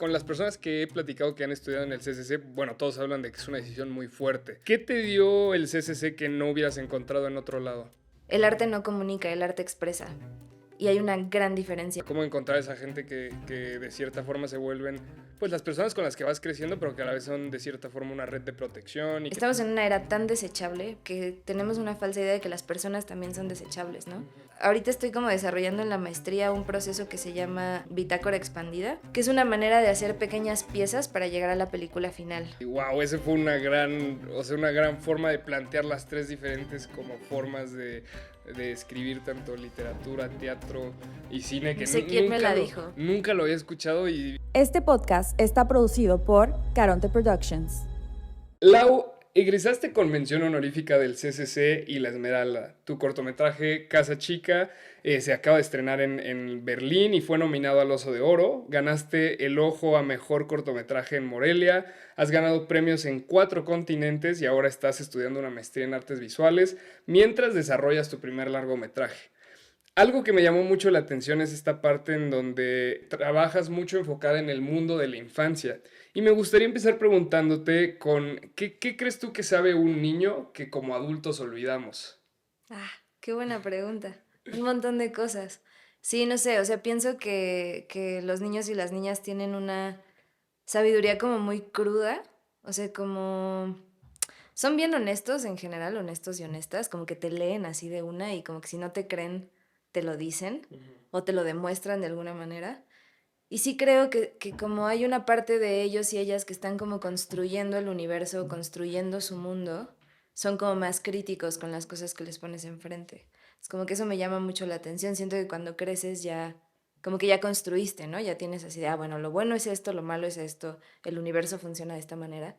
Con las personas que he platicado que han estudiado en el CCC, bueno, todos hablan de que es una decisión muy fuerte. ¿Qué te dio el CCC que no hubieras encontrado en otro lado? El arte no comunica, el arte expresa. Y hay una gran diferencia. ¿Cómo encontrar esa gente que de cierta forma se vuelven, pues, las personas con las que vas creciendo, pero que a la vez son de cierta forma una red de protección? Estamos en una era tan desechable que tenemos una falsa idea de que las personas también son desechables, ¿no? Ahorita estoy como desarrollando en la maestría un proceso que se llama bitácora expandida, que es una manera de hacer pequeñas piezas para llegar a la película final. Y wow, ese fue una gran forma de plantear las tres diferentes como formas de escribir tanto literatura, teatro y cine, que No sé quién me la dijo. Nunca lo había escuchado. Y Este podcast está producido por Caronte Productions. Lau, egresaste con mención honorífica del CCC y La Esmeralda. Tu cortometraje Casa Chica se acaba de estrenar en Berlín y fue nominado al Oso de Oro. Ganaste el Ojo a Mejor Cortometraje en Morelia. Has ganado premios en 4 continentes y ahora estás estudiando una maestría en artes visuales mientras desarrollas tu primer largometraje. Algo que me llamó mucho la atención es esta parte en donde trabajas mucho enfocada en el mundo de la infancia. Y me gustaría empezar preguntándote ¿qué crees tú que sabe un niño que como adultos olvidamos? Qué buena pregunta. Un montón de cosas. Sí, no sé, o sea, pienso que los niños y las niñas tienen una sabiduría como muy cruda, o sea, como son bien honestos en general, honestos y honestas, como que te leen así de una y como que si no te creen, te lo dicen o te lo demuestran de alguna manera. Y sí creo que como hay una parte de ellos y ellas que están como construyendo el universo, construyendo su mundo, son como más críticos con las cosas que les pones enfrente. Es como que eso me llama mucho la atención. Siento que cuando creces ya, como que ya construiste, ¿no? Ya tienes así de, bueno, lo bueno es esto, lo malo es esto, el universo funciona de esta manera.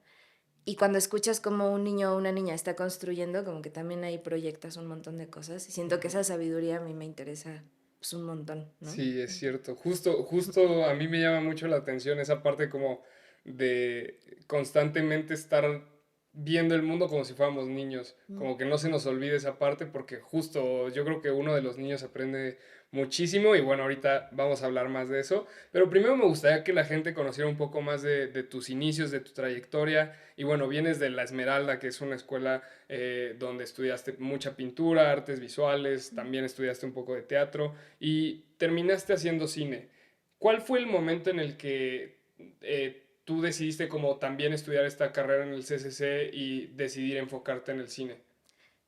Y cuando escuchas como un niño o una niña está construyendo, como que también ahí proyectas un montón de cosas. Y siento que esa sabiduría a mí me interesa pues, un montón, ¿no? Sí, es cierto. Justo a mí me llama mucho la atención esa parte como de constantemente estar viendo el mundo como si fuéramos niños. Como que no se nos olvide esa parte porque justo yo creo que uno de los niños aprende muchísimo y bueno, ahorita vamos a hablar más de eso. Pero primero me gustaría que la gente conociera un poco más de tus inicios, de tu trayectoria. Y bueno, vienes de La Esmeralda, que es una escuela donde estudiaste mucha pintura, artes visuales, también estudiaste un poco de teatro y terminaste haciendo cine. ¿Cuál fue el momento en el que tú decidiste como también estudiar esta carrera en el CCC y decidir enfocarte en el cine?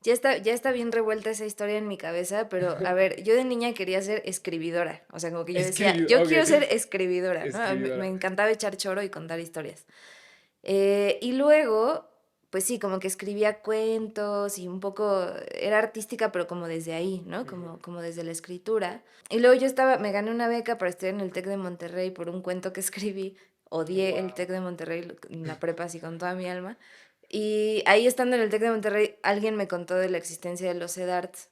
Ya está bien revuelta esa historia en mi cabeza, pero a ver, yo de niña quería ser escribidora, o sea, como que yo decía, Escribir, yo ok. quiero ser escribidora, ¿no? Me Escribidora. encantaba echar choro y contar historias. Y luego, pues sí, como que escribía cuentos y un poco, era artística, pero como desde ahí, ¿no? Como desde la escritura. Y luego me gané una beca para estudiar en el TEC de Monterrey por un cuento que escribí. Odié el TEC de Monterrey en la prepa así con toda mi alma. Y ahí estando en el TEC de Monterrey, alguien me contó de la existencia de los CEDARTs,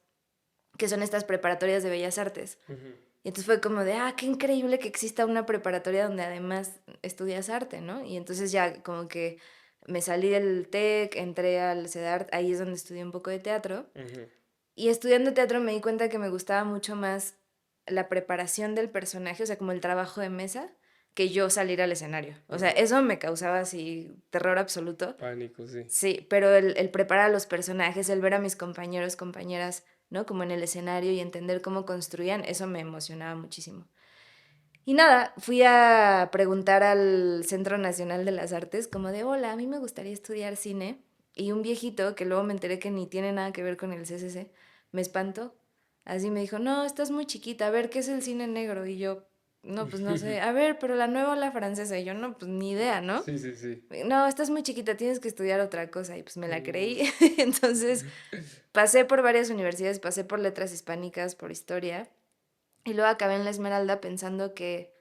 que son estas preparatorias de bellas artes. Ujú. Y entonces fue como de, qué increíble que exista una preparatoria donde además estudias arte, ¿no? Y entonces ya como que me salí del TEC, entré al CEDART, ahí es donde estudié un poco de teatro. Ujú. Y estudiando teatro me di cuenta que me gustaba mucho más la preparación del personaje, o sea, como el trabajo de mesa, que yo salir al escenario. O sea, Ujú. eso me causaba así terror absoluto. Pánico, sí. Sí, pero el preparar a los personajes, el ver a mis compañeros, compañeras, ¿no? Como en el escenario y entender cómo construían, eso me emocionaba muchísimo. Y nada, fui a preguntar al Centro Nacional de las Artes como de, hola, a mí me gustaría estudiar cine. Y un viejito, que luego me enteré que ni tiene nada que ver con el CCC, me espantó. Así me dijo, no, estás muy chiquita, a ver, ¿qué es el cine negro? Y yo, no, pues no sé, a ver, pero la nueva ola francesa. Y yo, no, pues ni idea, ¿no? Sí, sí, sí. No, estás muy chiquita, tienes que estudiar otra cosa. Y pues me la Mm. creí. Entonces pasé por varias universidades, pasé por letras hispánicas, por historia. Y luego acabé en la Esmeralda pensando que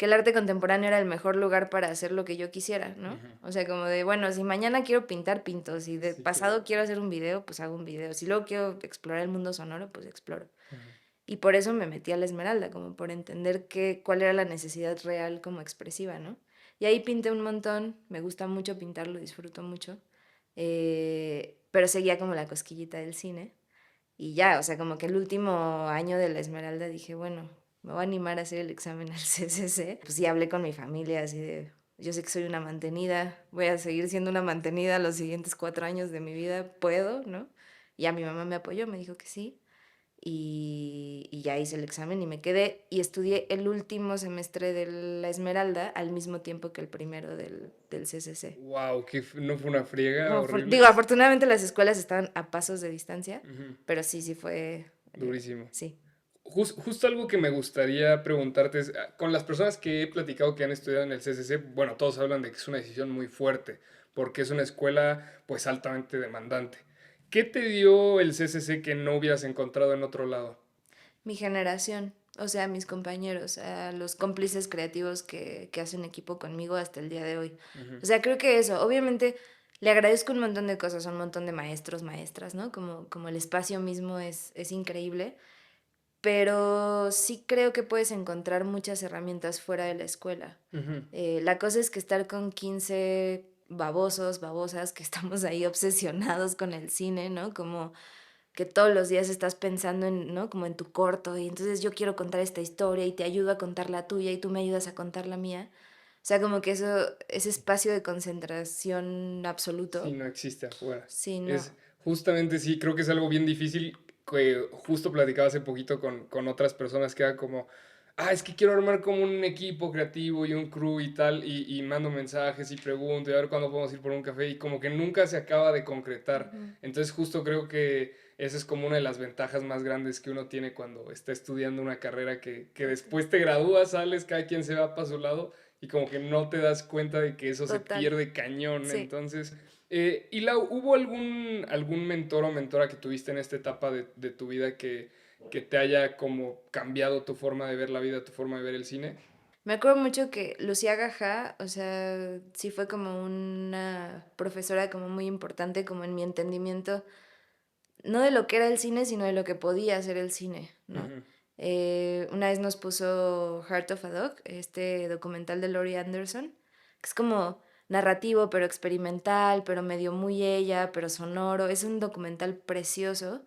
el arte contemporáneo era el mejor lugar para hacer lo que yo quisiera, ¿no? Ujú. O sea, como de, bueno, si mañana quiero pintar, pinto. Si de Sí, pasado claro. quiero hacer un video, pues hago un video. Si luego quiero explorar el mundo sonoro, pues exploro. Ujú. Y por eso me metí a la Esmeralda, como por entender cuál era la necesidad real como expresiva, ¿no? Y ahí pinté un montón, me gusta mucho pintar, lo disfruto mucho, pero seguía como la cosquillita del cine. Y ya, o sea, como que el último año de la Esmeralda dije, bueno, me voy a animar a hacer el examen al CCC. Pues sí, hablé con mi familia así de, yo sé que soy una mantenida, voy a seguir siendo una mantenida los siguientes 4 años de mi vida, puedo, ¿no? Y a mi mamá me apoyó, me dijo que sí. Y ya hice el examen y me quedé y estudié el último semestre de la Esmeralda al mismo tiempo que el primero del CCC. Wow, no fue una friega Digo, horrible. afortunadamente las escuelas estaban a pasos de distancia, Ujú, pero sí, sí fue, durísimo. sí. Justo algo que me gustaría preguntarte es, con las personas que he platicado que han estudiado en el CCC, bueno, todos hablan de que es una decisión muy fuerte, porque es una escuela pues altamente demandante. ¿Qué te dio el CCC que no hubieras encontrado en otro lado? Mi generación, o sea, mis compañeros, a los cómplices creativos que hacen equipo conmigo hasta el día de hoy. Ujú, O sea, creo que eso, obviamente le agradezco un montón de cosas, a un montón de maestros, maestras, ¿no? Como el espacio mismo es increíble, pero sí creo que puedes encontrar muchas herramientas fuera de la escuela. ujú. La cosa es que estar con 15 babosos, babosas, que estamos ahí obsesionados con el cine, ¿no? Como que todos los días estás pensando en, ¿no? Como en tu corto, y entonces yo quiero contar esta historia y te ayudo a contar la tuya y tú me ayudas a contar la mía. O sea, como que eso, ese espacio de concentración Sí, absoluto, no existe afuera. sí, no. Es justamente, sí, creo que es algo bien difícil que justo platicaba hace poquito con otras personas que era como, es que quiero armar como un equipo creativo y un crew y tal, y mando mensajes y pregunto y a ver cuándo podemos ir por un café y como que nunca se acaba de concretar. Ujú. Entonces justo creo que esa es como una de las ventajas más grandes que uno tiene cuando está estudiando una carrera que Total. después te gradúas, sales, cada quien se va para su lado y como que no te das cuenta de que eso se Total, pierde cañón. sí. Entonces, ¿y hubo algún mentor o mentora que tuviste en esta etapa de tu vida que te haya como cambiado tu forma de ver la vida, tu forma de ver el cine? Me acuerdo mucho que Lucía Gajá, o sea, sí fue como una profesora como muy importante como en mi entendimiento, no de lo que era el cine, sino de lo que podía ser el cine, ¿no? Ujú, Una vez nos puso Heart of a Dog, este documental de Laurie Anderson, que es como narrativo, pero experimental, pero medio muy ella, pero sonoro. Es un documental precioso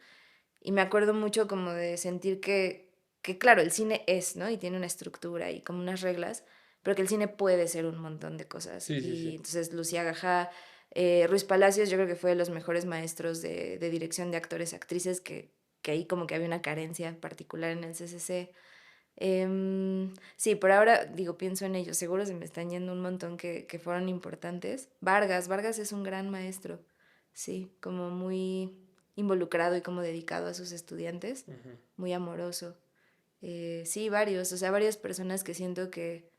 y me acuerdo mucho como de sentir que claro, el cine es, ¿no? Y tiene una estructura y como unas reglas, pero que el cine puede ser un montón de cosas. sí, sí, Y sí. entonces Lucía Gajá, Ruiz Palacios, yo creo que fue de los mejores maestros de dirección de actores, actrices, que ahí como que había una carencia particular en el CCC. Sí, por ahora digo, pienso en ellos, seguro se me están yendo un montón que fueron importantes. Vargas es un gran maestro, sí, como muy involucrado y como dedicado a sus estudiantes, Ujú. muy amoroso. Sí, varios, o sea, varias personas que siento que,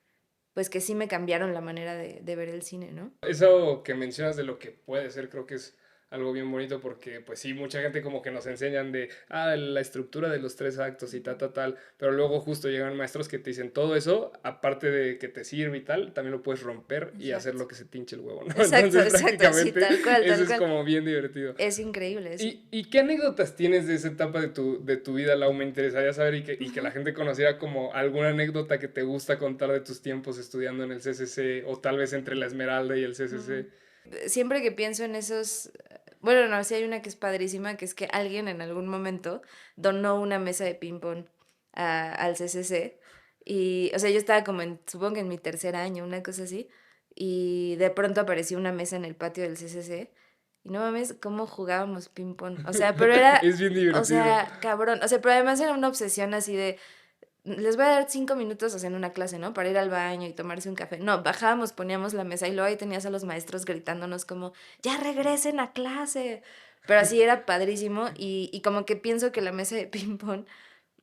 pues que sí me cambiaron la manera de ver el cine, ¿no? Eso que mencionas de lo que puede ser, creo que es algo bien bonito porque, pues sí, mucha gente como que nos enseñan de, la estructura de los 3 actos y tal, pero luego justo llegan maestros que te dicen todo eso, aparte de que te sirve y tal, también lo puedes romper y hacer Exacto. lo que se te hinche el huevo, ¿no? Exacto, Entonces exacto, sí, prácticamente tal cual, eso tal es cual. como bien divertido. Es increíble, sí. ¿Y qué anécdotas tienes de esa etapa de tu vida, Lau? Me interesaría saber y que la Ujú. gente conociera como alguna anécdota que te gusta contar de tus tiempos estudiando en el CCC o tal vez entre la Esmeralda y el CCC. Siempre que pienso en esos, bueno, no, sí hay una que es padrísima, que es que alguien en algún momento donó una mesa de ping pong al CCC y, o sea, yo estaba como en, supongo que en mi tercer año, una cosa así, y de pronto apareció una mesa en el patio del CCC y no mames, cómo jugábamos ping pong, o sea, pero era, Es bien o divertido. sea, cabrón, o sea, pero además era una obsesión así de les voy a dar 5 minutos haciendo una clase, ¿no? Para ir al baño y tomarse un café. No, bajábamos, poníamos la mesa y luego ahí tenías a los maestros gritándonos como, ya regresen a clase. Pero así era padrísimo y como que pienso que la mesa de ping pong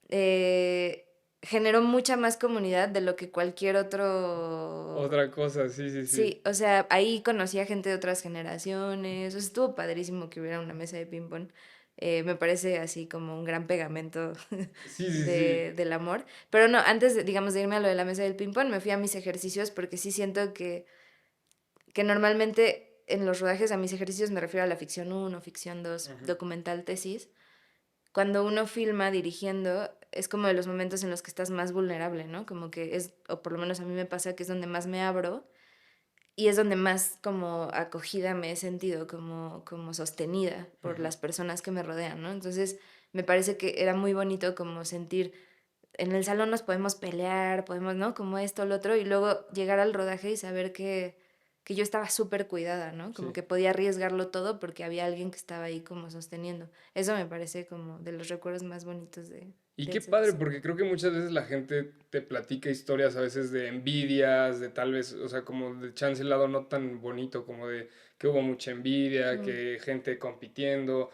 eh, generó mucha más comunidad de lo que cualquier otro. Otra cosa, sí, sí, sí. Sí, o sea, ahí conocí a gente de otras generaciones, o sea, estuvo padrísimo que hubiera una mesa de ping pong. Me parece así como un gran pegamento Sí, sí, sí. del amor. Pero no, antes de, digamos, de irme a lo de la mesa del ping pong, me fui a mis ejercicios porque sí siento que normalmente en los rodajes a mis ejercicios me refiero a la ficción uno ficción 2 Ujú, documental, tesis. Cuando uno filma dirigiendo, es como de los momentos en los que estás más vulnerable, ¿no? Como que es, o por lo menos a mí me pasa que es donde más me abro y es donde más como acogida me he sentido, como sostenida por ujú. las personas que me rodean, ¿no? Entonces me parece que era muy bonito como sentir en el salón nos podemos pelear, podemos, ¿no? Como esto, lo otro, y luego llegar al rodaje y saber que yo estaba súper cuidada, ¿no? Como Sí. que podía arriesgarlo todo porque había alguien que estaba ahí como sosteniendo. Eso me parece como de los recuerdos más bonitos Y del qué padre, CCC. porque creo que muchas veces la gente te platica historias a veces de envidias, de tal vez, o sea, como de chance el lado no tan bonito, como de que hubo mucha envidia, Mm, que gente compitiendo,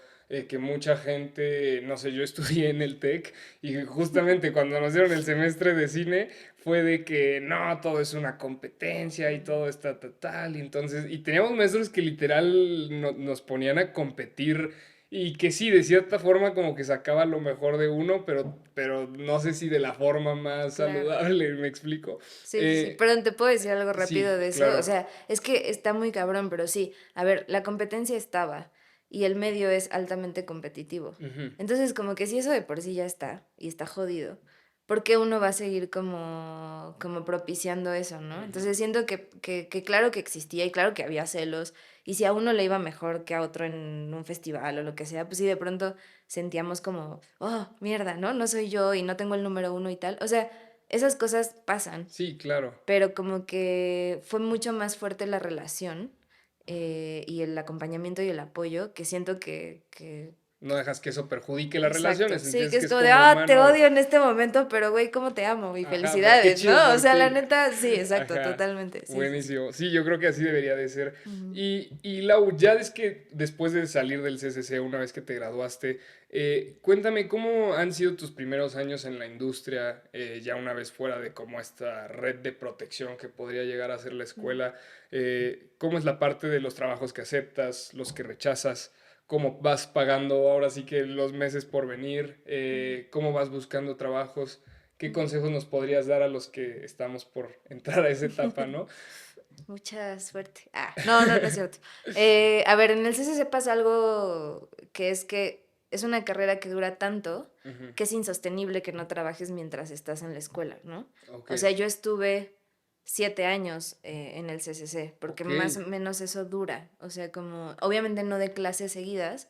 que mucha gente, no sé, yo estudié en el TEC y justamente cuando nos dieron el semestre de cine fue de que no, todo es una competencia y todo está tal, y entonces, y teníamos maestros que literal nos ponían a competir y que sí, de cierta forma como que sacaba lo mejor de uno, pero no sé si de la forma más claro. saludable, ¿me explico? Sí, sí, sí. Pero te puedo decir algo rápido Sí, de eso. O claro. sea, es que está muy cabrón, pero sí. A ver, la competencia estaba y el medio es altamente competitivo. Ujú, Entonces, como que si eso de por sí ya está y está jodido, ¿por qué uno va a seguir como propiciando eso, no? ujú. Entonces siento que claro que existía y claro que había celos. Y si a uno le iba mejor que a otro en un festival o lo que sea, pues sí, de pronto sentíamos como, oh, mierda, ¿no? No soy yo y no tengo el número uno y tal. O sea, esas cosas pasan, Sí, claro. pero como que fue mucho más fuerte la relación y el acompañamiento y el apoyo que siento que No dejas que eso perjudique las exacto, relaciones, sí, que entiendes que es es como de, como ah, te humano. odio en este momento, pero güey, ¿cómo te amo? Y Ajá, pero qué felicidades, chido ¿no? O por sea, la ti. neta, sí, exacto, Ajá, totalmente, sí, sí, sí. buenísimo. Sí, yo creo que así debería de ser. Ujú. Y Lau, ya es que después de salir del CCC, una vez que te graduaste, cuéntame cómo han sido tus primeros años en la industria, ya una vez fuera de como esta red de protección que podría llegar a ser la Mm. escuela. ¿Cómo es la parte de los trabajos que aceptas, los que rechazas? ¿Cómo vas pagando ahora sí que los meses por venir? ¿Cómo vas buscando trabajos? ¿Qué Mm. consejos nos podrías dar a los que estamos por entrar a esa etapa, no? Mucha suerte. Ah, no, no, no es cierto. A ver, en el CCC pasa algo que es una carrera que dura tanto Ujú, que es insostenible que no trabajes mientras estás en la escuela, ¿no? ok, O sea, yo estuve 7 años en el CCC, porque ok. más o menos eso dura. O sea, como, obviamente no de clases seguidas,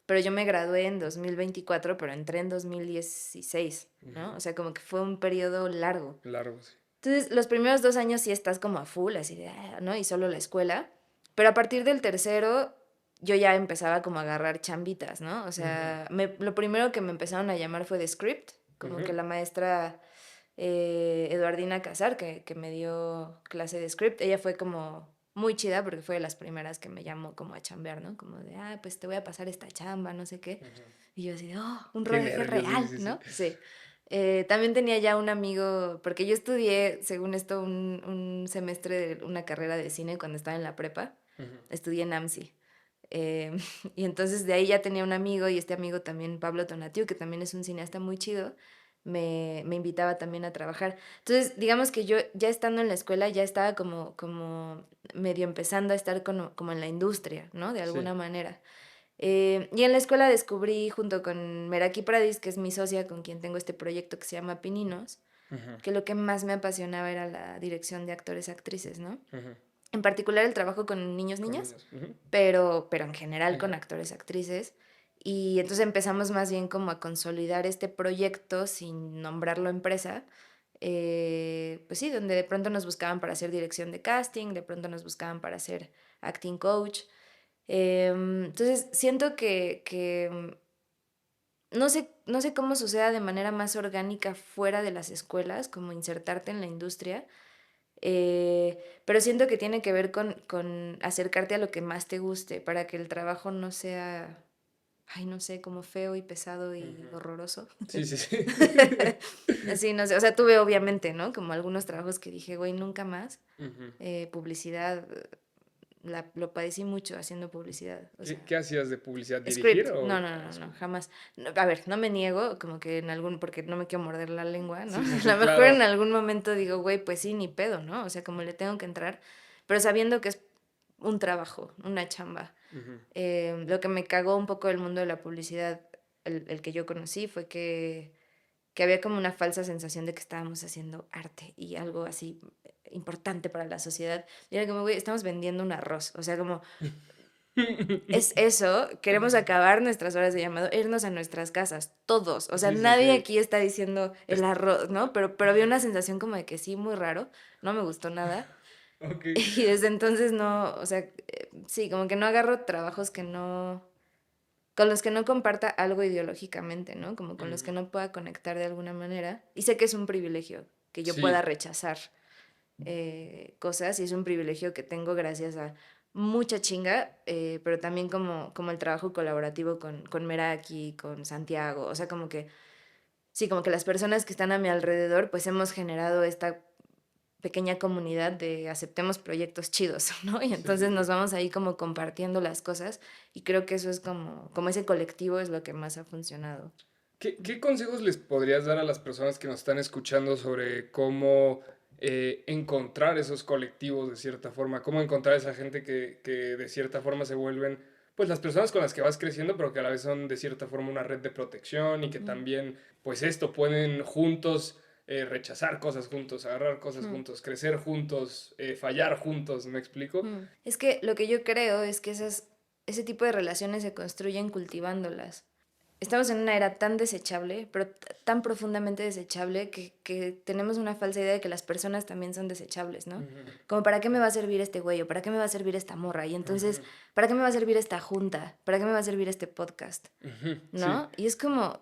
pero yo me gradué en 2024, pero entré en 2016, Ujú, ¿no? O sea, como que fue un periodo largo. largo, sí. Entonces, los primeros 2 años sí estás como a full, así de, ¿no? Y solo la escuela. Pero a partir del tercero, yo ya empezaba como a agarrar chambitas, ¿no? O Ujú, sea, lo primero que me empezaron a llamar fue de script, como ujú, que la maestra Eduardina Casar, que me dio clase de script, ella fue como muy chida porque fue de las primeras que me llamó como a chambear, ¿no? Como de, pues te voy a pasar esta chamba, no sé qué. ujú. Y yo así de, oh, un Qué rodaje nervios, sí, real, sí, sí. ¿no? Sí. También tenía ya un amigo, porque yo estudié, según esto, un semestre de una carrera de cine cuando estaba en la prepa. Ujú, Estudié en AMSI. Eh, y entonces de ahí ya tenía un amigo y este amigo también, Pablo Tonatiu, que también es un cineasta muy chido, me invitaba también a trabajar. Entonces, digamos que yo ya estando en la escuela ya estaba como medio empezando a estar como en la industria, ¿no? De sí. alguna manera. Y en la escuela descubrí junto con Meraki Pradis, que es mi socia con quien tengo este proyecto que se llama Pininos, Ujú, que lo que más me apasionaba era la dirección de actores actrices, ¿no? ujú, En particular el trabajo con niños, con niñas, niños. Ujú, pero en general ujú, con actores, actrices. Y entonces empezamos más bien como a consolidar este proyecto sin nombrarlo empresa. Pues sí, donde de pronto nos buscaban para hacer dirección de casting, de pronto nos buscaban para hacer acting coach. Entonces siento que no sé cómo suceda de manera más orgánica fuera de las escuelas, como insertarte en la industria, pero siento que tiene que ver con acercarte a lo que más te guste para que el trabajo no sea, ay, no sé, como feo y pesado y ujú. horroroso. Sí, sí, sí. Así, no sé, o sea, tuve obviamente, ¿no? Como algunos trabajos que dije, güey, nunca más. Ujú. Publicidad, lo padecí mucho haciendo publicidad, o sea. ¿Qué hacías de publicidad? ¿Dirigir Script, no, o...? no, Ah, no, no, script. jamás. A ver, no me niego, como que en algún, porque no me quiero morder la lengua, ¿no? Sí, sí, A sí, lo mejor en claro. algún momento digo, güey, pues sí, ni pedo, ¿no? O sea, como le tengo que entrar, pero sabiendo que es un trabajo, una chamba. Ujú, Lo que me cagó un poco del mundo de la publicidad, el que yo conocí, fue que había como una falsa sensación de que estábamos haciendo arte y algo así importante para la sociedad. Y era como, güey, estamos vendiendo un arroz, o sea, como es eso, queremos acabar nuestras horas de llamado, irnos a nuestras casas, todos. O sea, Sí, sí, nadie sí. aquí está diciendo el arroz, ¿no? Pero había una sensación como de que sí, muy raro, no me gustó nada. Ok. Y desde entonces no, o sea, sí, como que no agarro trabajos que no, con los que no comparta algo ideológicamente, ¿no? Como con los que Ujú. no pueda conectar de alguna manera. Y sé que es un privilegio que yo pueda Sí, rechazar cosas y es un privilegio que tengo gracias a mucha chinga, pero también como el trabajo colaborativo con Meraki, con Santiago, o sea, como que, sí, como que las personas que están a mi alrededor, pues hemos generado esta pequeña comunidad de aceptemos proyectos chidos, ¿no? Y sí, sí, entonces nos sí. vamos ahí como compartiendo las cosas y creo que eso es como ese colectivo es lo que más ha funcionado. ¿Qué consejos les podrías dar a las personas que nos están escuchando sobre cómo encontrar esos colectivos de cierta forma? ¿Cómo encontrar esa gente que de cierta forma se vuelven, pues las personas con las que vas creciendo, pero que a la vez son de cierta forma una red de protección y que Mm, también, pues esto, pueden juntos rechazar cosas juntos, agarrar cosas mm, juntos, crecer juntos, fallar juntos, ¿me explico? Es que lo que yo creo es que ese tipo de relaciones se construyen cultivándolas. Estamos en una era tan desechable, pero tan profundamente desechable que tenemos una falsa idea de que las personas también son desechables, ¿no? Ujú, Como, ¿para qué me va a servir este güey? ¿O para qué me va a servir esta morra? Y entonces, ujú, ¿para qué me va a servir esta junta? ¿Para qué me va a servir este podcast? ujú, sí. ¿No? Y es como,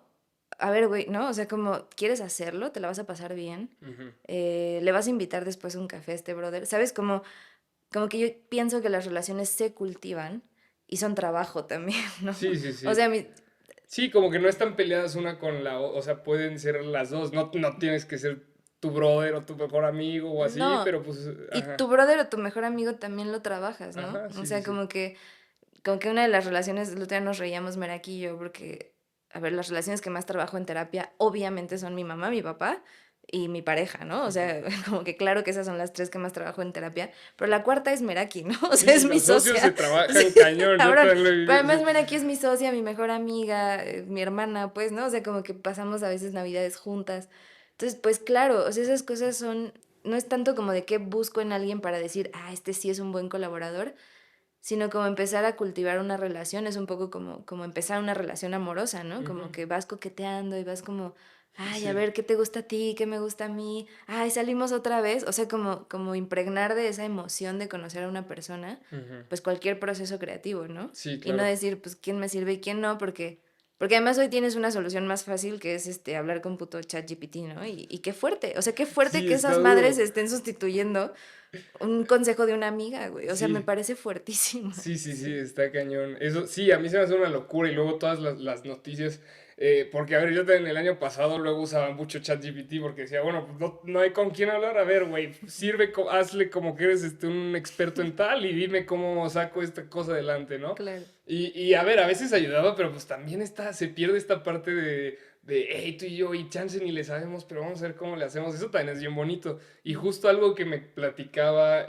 a ver, güey, ¿no? O sea, como, ¿quieres hacerlo? ¿Te la vas a pasar bien? Ujú. ¿Le vas a invitar después un café a este brother? ¿Sabes? Como que yo pienso que las relaciones se cultivan y son trabajo también, ¿no? Sí, sí, O sí. sea, Sí, como que no están peleadas una con la otra, o sea, pueden ser las dos, no, no tienes que ser tu brother o tu mejor amigo o así, no, pero pues, y ajá, tu brother o tu mejor amigo también lo trabajas, ¿no? ajá, O sí, sí, sea, sí. como que una de las relaciones, el otro día nos reíamos Meraki y yo, porque, a ver, las relaciones que más trabajo en terapia, obviamente son mi mamá, mi papá y mi pareja, ¿no? O Ujú. sea, como que claro que esas son las tres que más trabajo en terapia, pero la cuarta es Meraki, ¿no? O sea, Sí, es mi los socios se socia. trabajan Sí, cañón, yo cabrón. también lo he Pero vivido, además sí. Meraki es mi socia, mi mejor amiga, mi hermana, pues, ¿no? O sea, como que pasamos a veces navidades juntas. Entonces, pues claro, o sea, esas cosas son, no es tanto como de qué busco en alguien para decir, ah, este sí es un buen colaborador, sino como empezar a cultivar una relación, es un poco como empezar una relación amorosa, ¿no? Ujú. Como que vas coqueteando y vas como, ay, a Sí, ver, ¿qué te gusta a ti? ¿Qué me gusta a mí? Ay, salimos otra vez. O sea, como impregnar de esa emoción de conocer a una persona, ujú. pues cualquier proceso creativo, ¿no? Sí, Y no claro. decir, pues, quién me sirve y quién no, porque además hoy tienes una solución más fácil que es hablar con puto ChatGPT, ¿no? Y qué fuerte, o sea, qué fuerte Sí, que está esas madres duro. estén sustituyendo un consejo de una amiga, güey. O sea, me Sí. parece fuertísimo. Sí, sí, sí, Sí. está cañón. Eso, sí, a mí se me hace una locura y luego todas las noticias, porque a ver, yo también el año pasado luego usaba mucho ChatGPT porque decía, bueno, pues no, no hay con quién hablar, a ver, güey, sirve, hazle como que eres un experto en tal y dime cómo saco esta cosa adelante, ¿no? Claro. Y a ver, a veces ayudaba, pero pues también se pierde esta parte hey, tú y yo, y chance ni le sabemos, pero vamos a ver cómo le hacemos. Eso también es bien bonito. Y Mm, justo algo que me platicaba,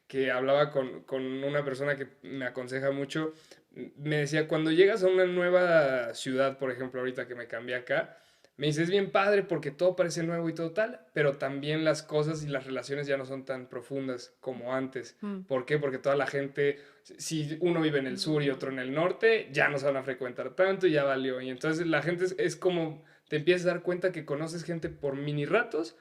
que hablaba con una persona que me aconseja mucho, me decía, cuando llegas a una nueva ciudad, por ejemplo, ahorita que me cambié acá, me dice, es bien padre porque todo parece nuevo y todo tal, pero también las cosas y las relaciones ya no son tan profundas como antes. mm, ¿Por qué? Porque toda la gente, si uno vive en el sur y otro en el norte, ya no se van a frecuentar tanto y ya valió. Y entonces la gente es como, te empiezas a dar cuenta que conoces gente por mini ratos,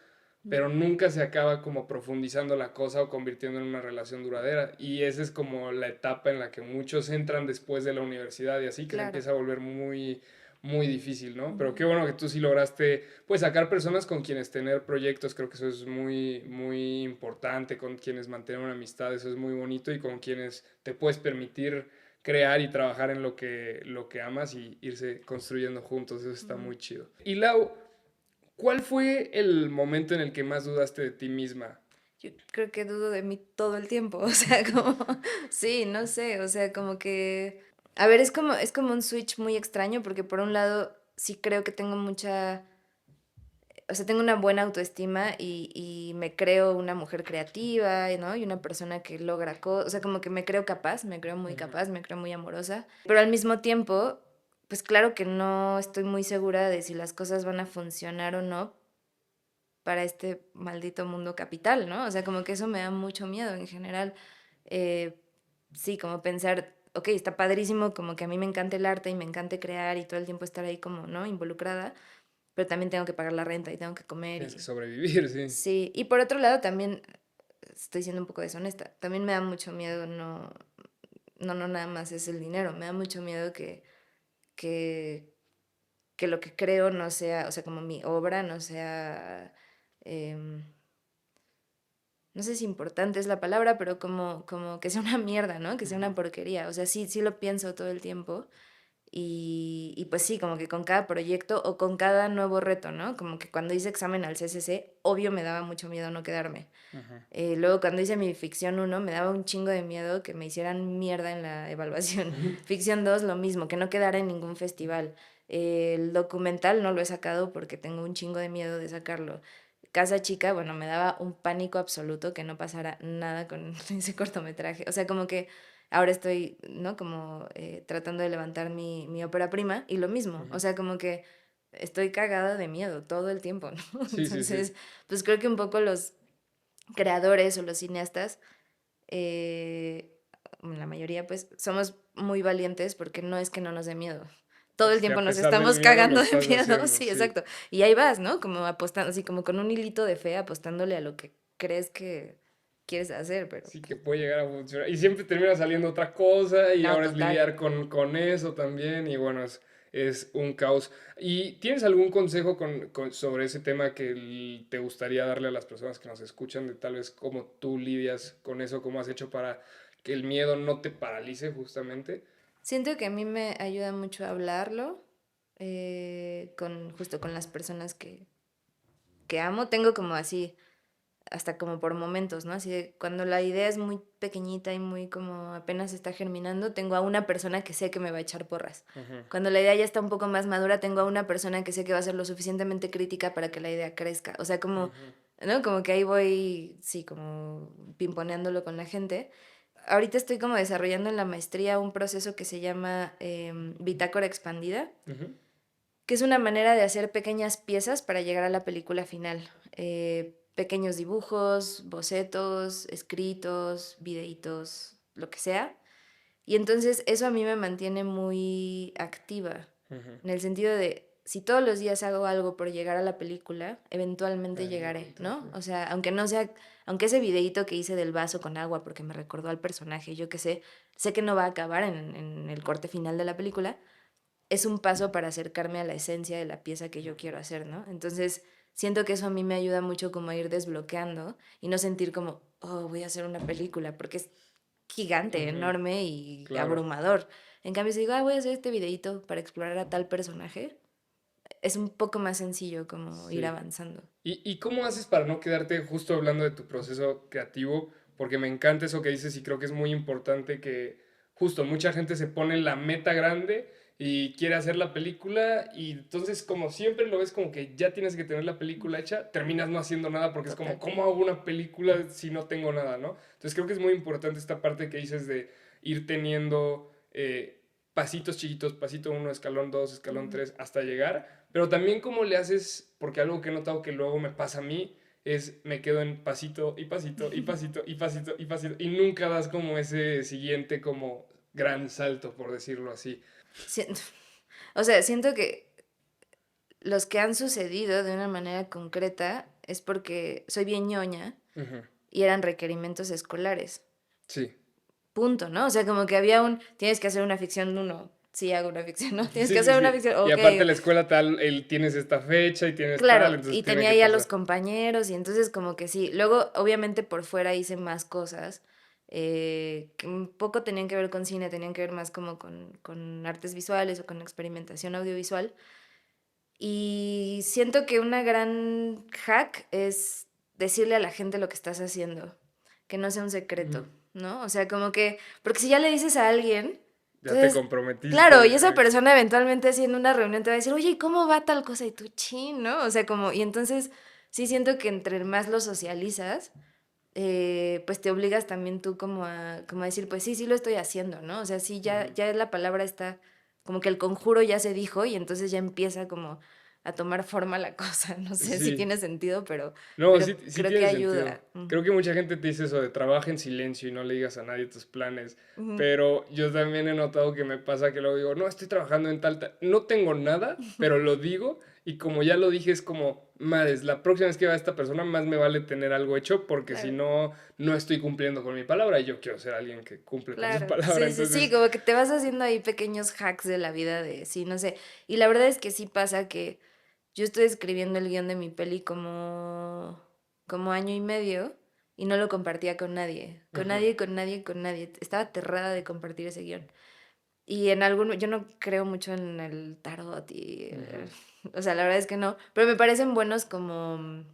mm. pero nunca se acaba como profundizando la cosa o convirtiendo en una relación duradera. Y esa es como la etapa en la que muchos entran después de la universidad y así, que se Claro. empieza a volver muy, muy difícil, ¿no? Pero qué Ujú, bueno que tú sí lograste, pues, sacar personas con quienes tener proyectos, creo que eso es muy, muy importante, con quienes mantener una amistad, eso es muy bonito y con quienes te puedes permitir crear y trabajar en lo que amas y irse construyendo juntos, eso está ujú. muy chido. Y Lau, ¿cuál fue el momento en el que más dudaste de ti misma? Yo creo que dudo de mí todo el tiempo. O sea, como, sí, no sé. O sea, como que, a ver, es como un switch muy extraño porque por un lado sí creo que tengo mucha, o sea, tengo una buena autoestima y me creo una mujer creativa, ¿no? Y una persona que logra cosas, o sea, como que me creo capaz, me creo muy Ujú, capaz, me creo muy amorosa, pero al mismo tiempo, pues claro que no estoy muy segura de si las cosas van a funcionar o no para este maldito mundo capital, ¿no? O sea, como que eso me da mucho miedo en general. Eh, sí, como pensar, ok, está padrísimo, como que a mí me encanta el arte y me encanta crear y todo el tiempo estar ahí como, ¿no? Involucrada, pero también tengo que pagar la renta y tengo que comer Tienes que y... sobrevivir, sí. Sí, y por otro lado también, estoy siendo un poco deshonesta, también me da mucho miedo, no nada más es el dinero, me da mucho miedo que, que lo que creo no sea, o sea, como mi obra no sea, em, no sé si importante es la palabra, pero como que sea una mierda, ¿no? Que sea una porquería. O sea, sí lo pienso todo el tiempo. Y pues sí, como que con cada proyecto o con cada nuevo reto, ¿no? Como que cuando hice examen al CCC, obvio me daba mucho miedo no quedarme. Ajá. Luego cuando hice mi ficción 1 me daba un chingo de miedo que me hicieran mierda en la evaluación. Ficción 2 lo mismo, que no quedara en ningún festival. El documental no lo he sacado porque tengo un chingo de miedo de sacarlo. Casa Chica, bueno, me daba un pánico absoluto que no pasara nada con ese cortometraje. O sea, como que ahora estoy, ¿no? Como tratando de levantar mi ópera prima y lo mismo. O Ujú. sea, como que estoy cagada de miedo todo el tiempo, ¿no? Sí, sí, sí. Entonces, pues creo que un poco los creadores o los cineastas, eh, la mayoría pues somos muy valientes porque no es que no nos dé miedo. Todo el Es que tiempo a nos pesar del estamos miedo lo cagando de estás miedo, haciendo, sí, sí. exacto. Y ahí vas, ¿no? Como apostando, así como con un hilito de fe apostándole a lo que crees que quieres hacer, pero Sí que puede llegar a funcionar. Y siempre termina saliendo otra cosa y no, ahora es total. lidiar con eso también y bueno, es un caos. ¿Y tienes algún consejo sobre ese tema que te gustaría darle a las personas que nos escuchan de tal vez cómo tú lidias con eso, cómo has hecho para que el miedo no te paralice justamente? Siento que a mí me ayuda mucho a hablarlo justo con las personas que amo. Tengo como así hasta como por momentos, ¿no? Así de cuando la idea es muy pequeñita y muy como apenas está germinando, tengo a una persona que sé que me va a echar porras. Ujú, Cuando la idea ya está un poco más madura, tengo a una persona que sé que va a ser lo suficientemente crítica para que la idea crezca. O sea, como, ujú. ¿no? Como que ahí voy, sí, como pimponeándolo con la gente. Ahorita estoy como desarrollando en la maestría un proceso que se llama bitácora expandida, Ujú. que es una manera de hacer pequeñas piezas para llegar a la película final. Pequeños dibujos, bocetos, escritos, videitos, lo que sea. Y entonces eso a mí me mantiene muy activa, Ujú. en el sentido de, si todos los días hago algo por llegar a la película, eventualmente Algún llegaré, momento, sí. ¿no? O sea, aunque no sea, aunque ese videíto que hice del vaso con agua porque me recordó al personaje, yo qué sé que no va a acabar en el corte final de la película, es un paso para acercarme a la esencia de la pieza que yo quiero hacer, ¿no? Entonces, siento que eso a mí me ayuda mucho como a ir desbloqueando y no sentir como, oh, voy a hacer una película, porque es gigante, Ujú. enorme y Claro. abrumador. En cambio, si digo, ah, voy a hacer este videito para explorar a tal personaje, es un poco más sencillo como ir Sí. avanzando. ¿Y cómo haces para no quedarte justo hablando de tu proceso creativo? Porque me encanta eso que dices y creo que es muy importante que justo mucha gente se pone la meta grande y quiere hacer la película y entonces como siempre lo ves como que ya tienes que tener la película hecha, terminas no haciendo nada porque es como, Total. ¿cómo hago una película si no tengo nada, no? Entonces creo que es muy importante esta parte que dices de ir teniendo pasitos chiquitos, pasito uno, escalón 2, escalón Ujú. 3, hasta llegar, pero también cómo le haces, porque algo que he notado que luego me pasa a mí es me quedo en pasito y pasito y pasito y pasito y pasito y nunca das como ese siguiente como gran salto, por decirlo así. Siento, o sea, siento que los que han sucedido de una manera concreta es porque soy bien ñoña Ujú. y eran requerimientos escolares. Sí, Punto, ¿no? O sea, como que había tienes que hacer una ficción uno, sí hago una ficción, ¿no? Tienes que sí, sí, hacer una sí. ficción, Y ok. aparte la escuela tal, tienes esta fecha y tienes tal, Claro, entonces y tiene tenía que ahí a los pasar. compañeros y entonces como que sí. Luego, obviamente, por fuera hice más cosas que un poco tenían que ver con cine, tenían que ver más como con artes visuales o con experimentación audiovisual. Y siento que una gran hack es decirle a la gente lo que estás haciendo, que no sea un Ujú. secreto, ¿no? O sea, como que, porque si ya le dices a alguien, Ya te entonces, comprometiste, claro, y esa exacto. persona eventualmente haciendo una reunión te va a decir, oye, ¿y cómo va tal cosa? Y tú, chin, ¿no? O sea, como, y entonces sí siento que entre más lo socializas, pues te obligas también tú como a decir, pues sí, sí lo estoy haciendo, ¿no? O sea, sí, ya, Ujú. ya la palabra está, como que el conjuro ya se dijo y entonces ya empieza como a tomar forma la cosa. No sé si Sí. tiene sentido, No, pero sí creo que tiene sentido. ayuda. Mm. Creo que mucha gente te dice eso de trabaja en silencio y no le digas a nadie tus planes. Ujú. Pero yo también he notado que me pasa que luego digo, no, estoy trabajando en tal. No tengo nada, pero lo digo. Y como ya lo dije, es como, madres, la próxima vez que vea a esta persona, más me vale tener algo hecho, porque si Claro. no, no estoy cumpliendo con mi palabra. Y yo quiero ser alguien que cumple con su Claro, palabra. sí, sí, sí, Entonces, como que te vas haciendo ahí pequeños hacks de la vida de, sí, no sé. Y la verdad es que sí pasa que yo estoy escribiendo el guión de mi peli como año y medio y no lo compartía con nadie, con ujú, nadie, con nadie, con nadie. Estaba aterrada de compartir ese guión. Y en algún, yo no creo mucho en el tarot y, ujú. o sea, la verdad es que no, pero me parecen buenos como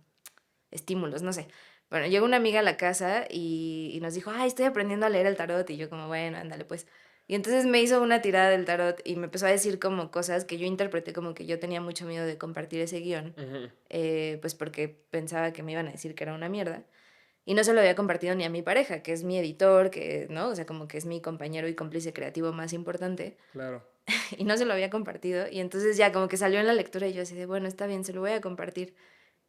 estímulos, no sé. Bueno, llegó una amiga a la casa y nos dijo, ay, estoy aprendiendo a leer el tarot. Y yo como, bueno, ándale pues. Y entonces me hizo una tirada del tarot y me empezó a decir como cosas que yo interpreté como que yo tenía mucho miedo de compartir ese guión, Ujú, pues porque pensaba que me iban a decir que era una mierda. Y no se lo había compartido ni a mi pareja, que es mi editor, que, ¿no? O sea, como que es mi compañero y cómplice creativo más importante. claro. Y no se lo había compartido. Y entonces ya como que salió en la lectura y yo así de, bueno, está bien, se lo voy a compartir.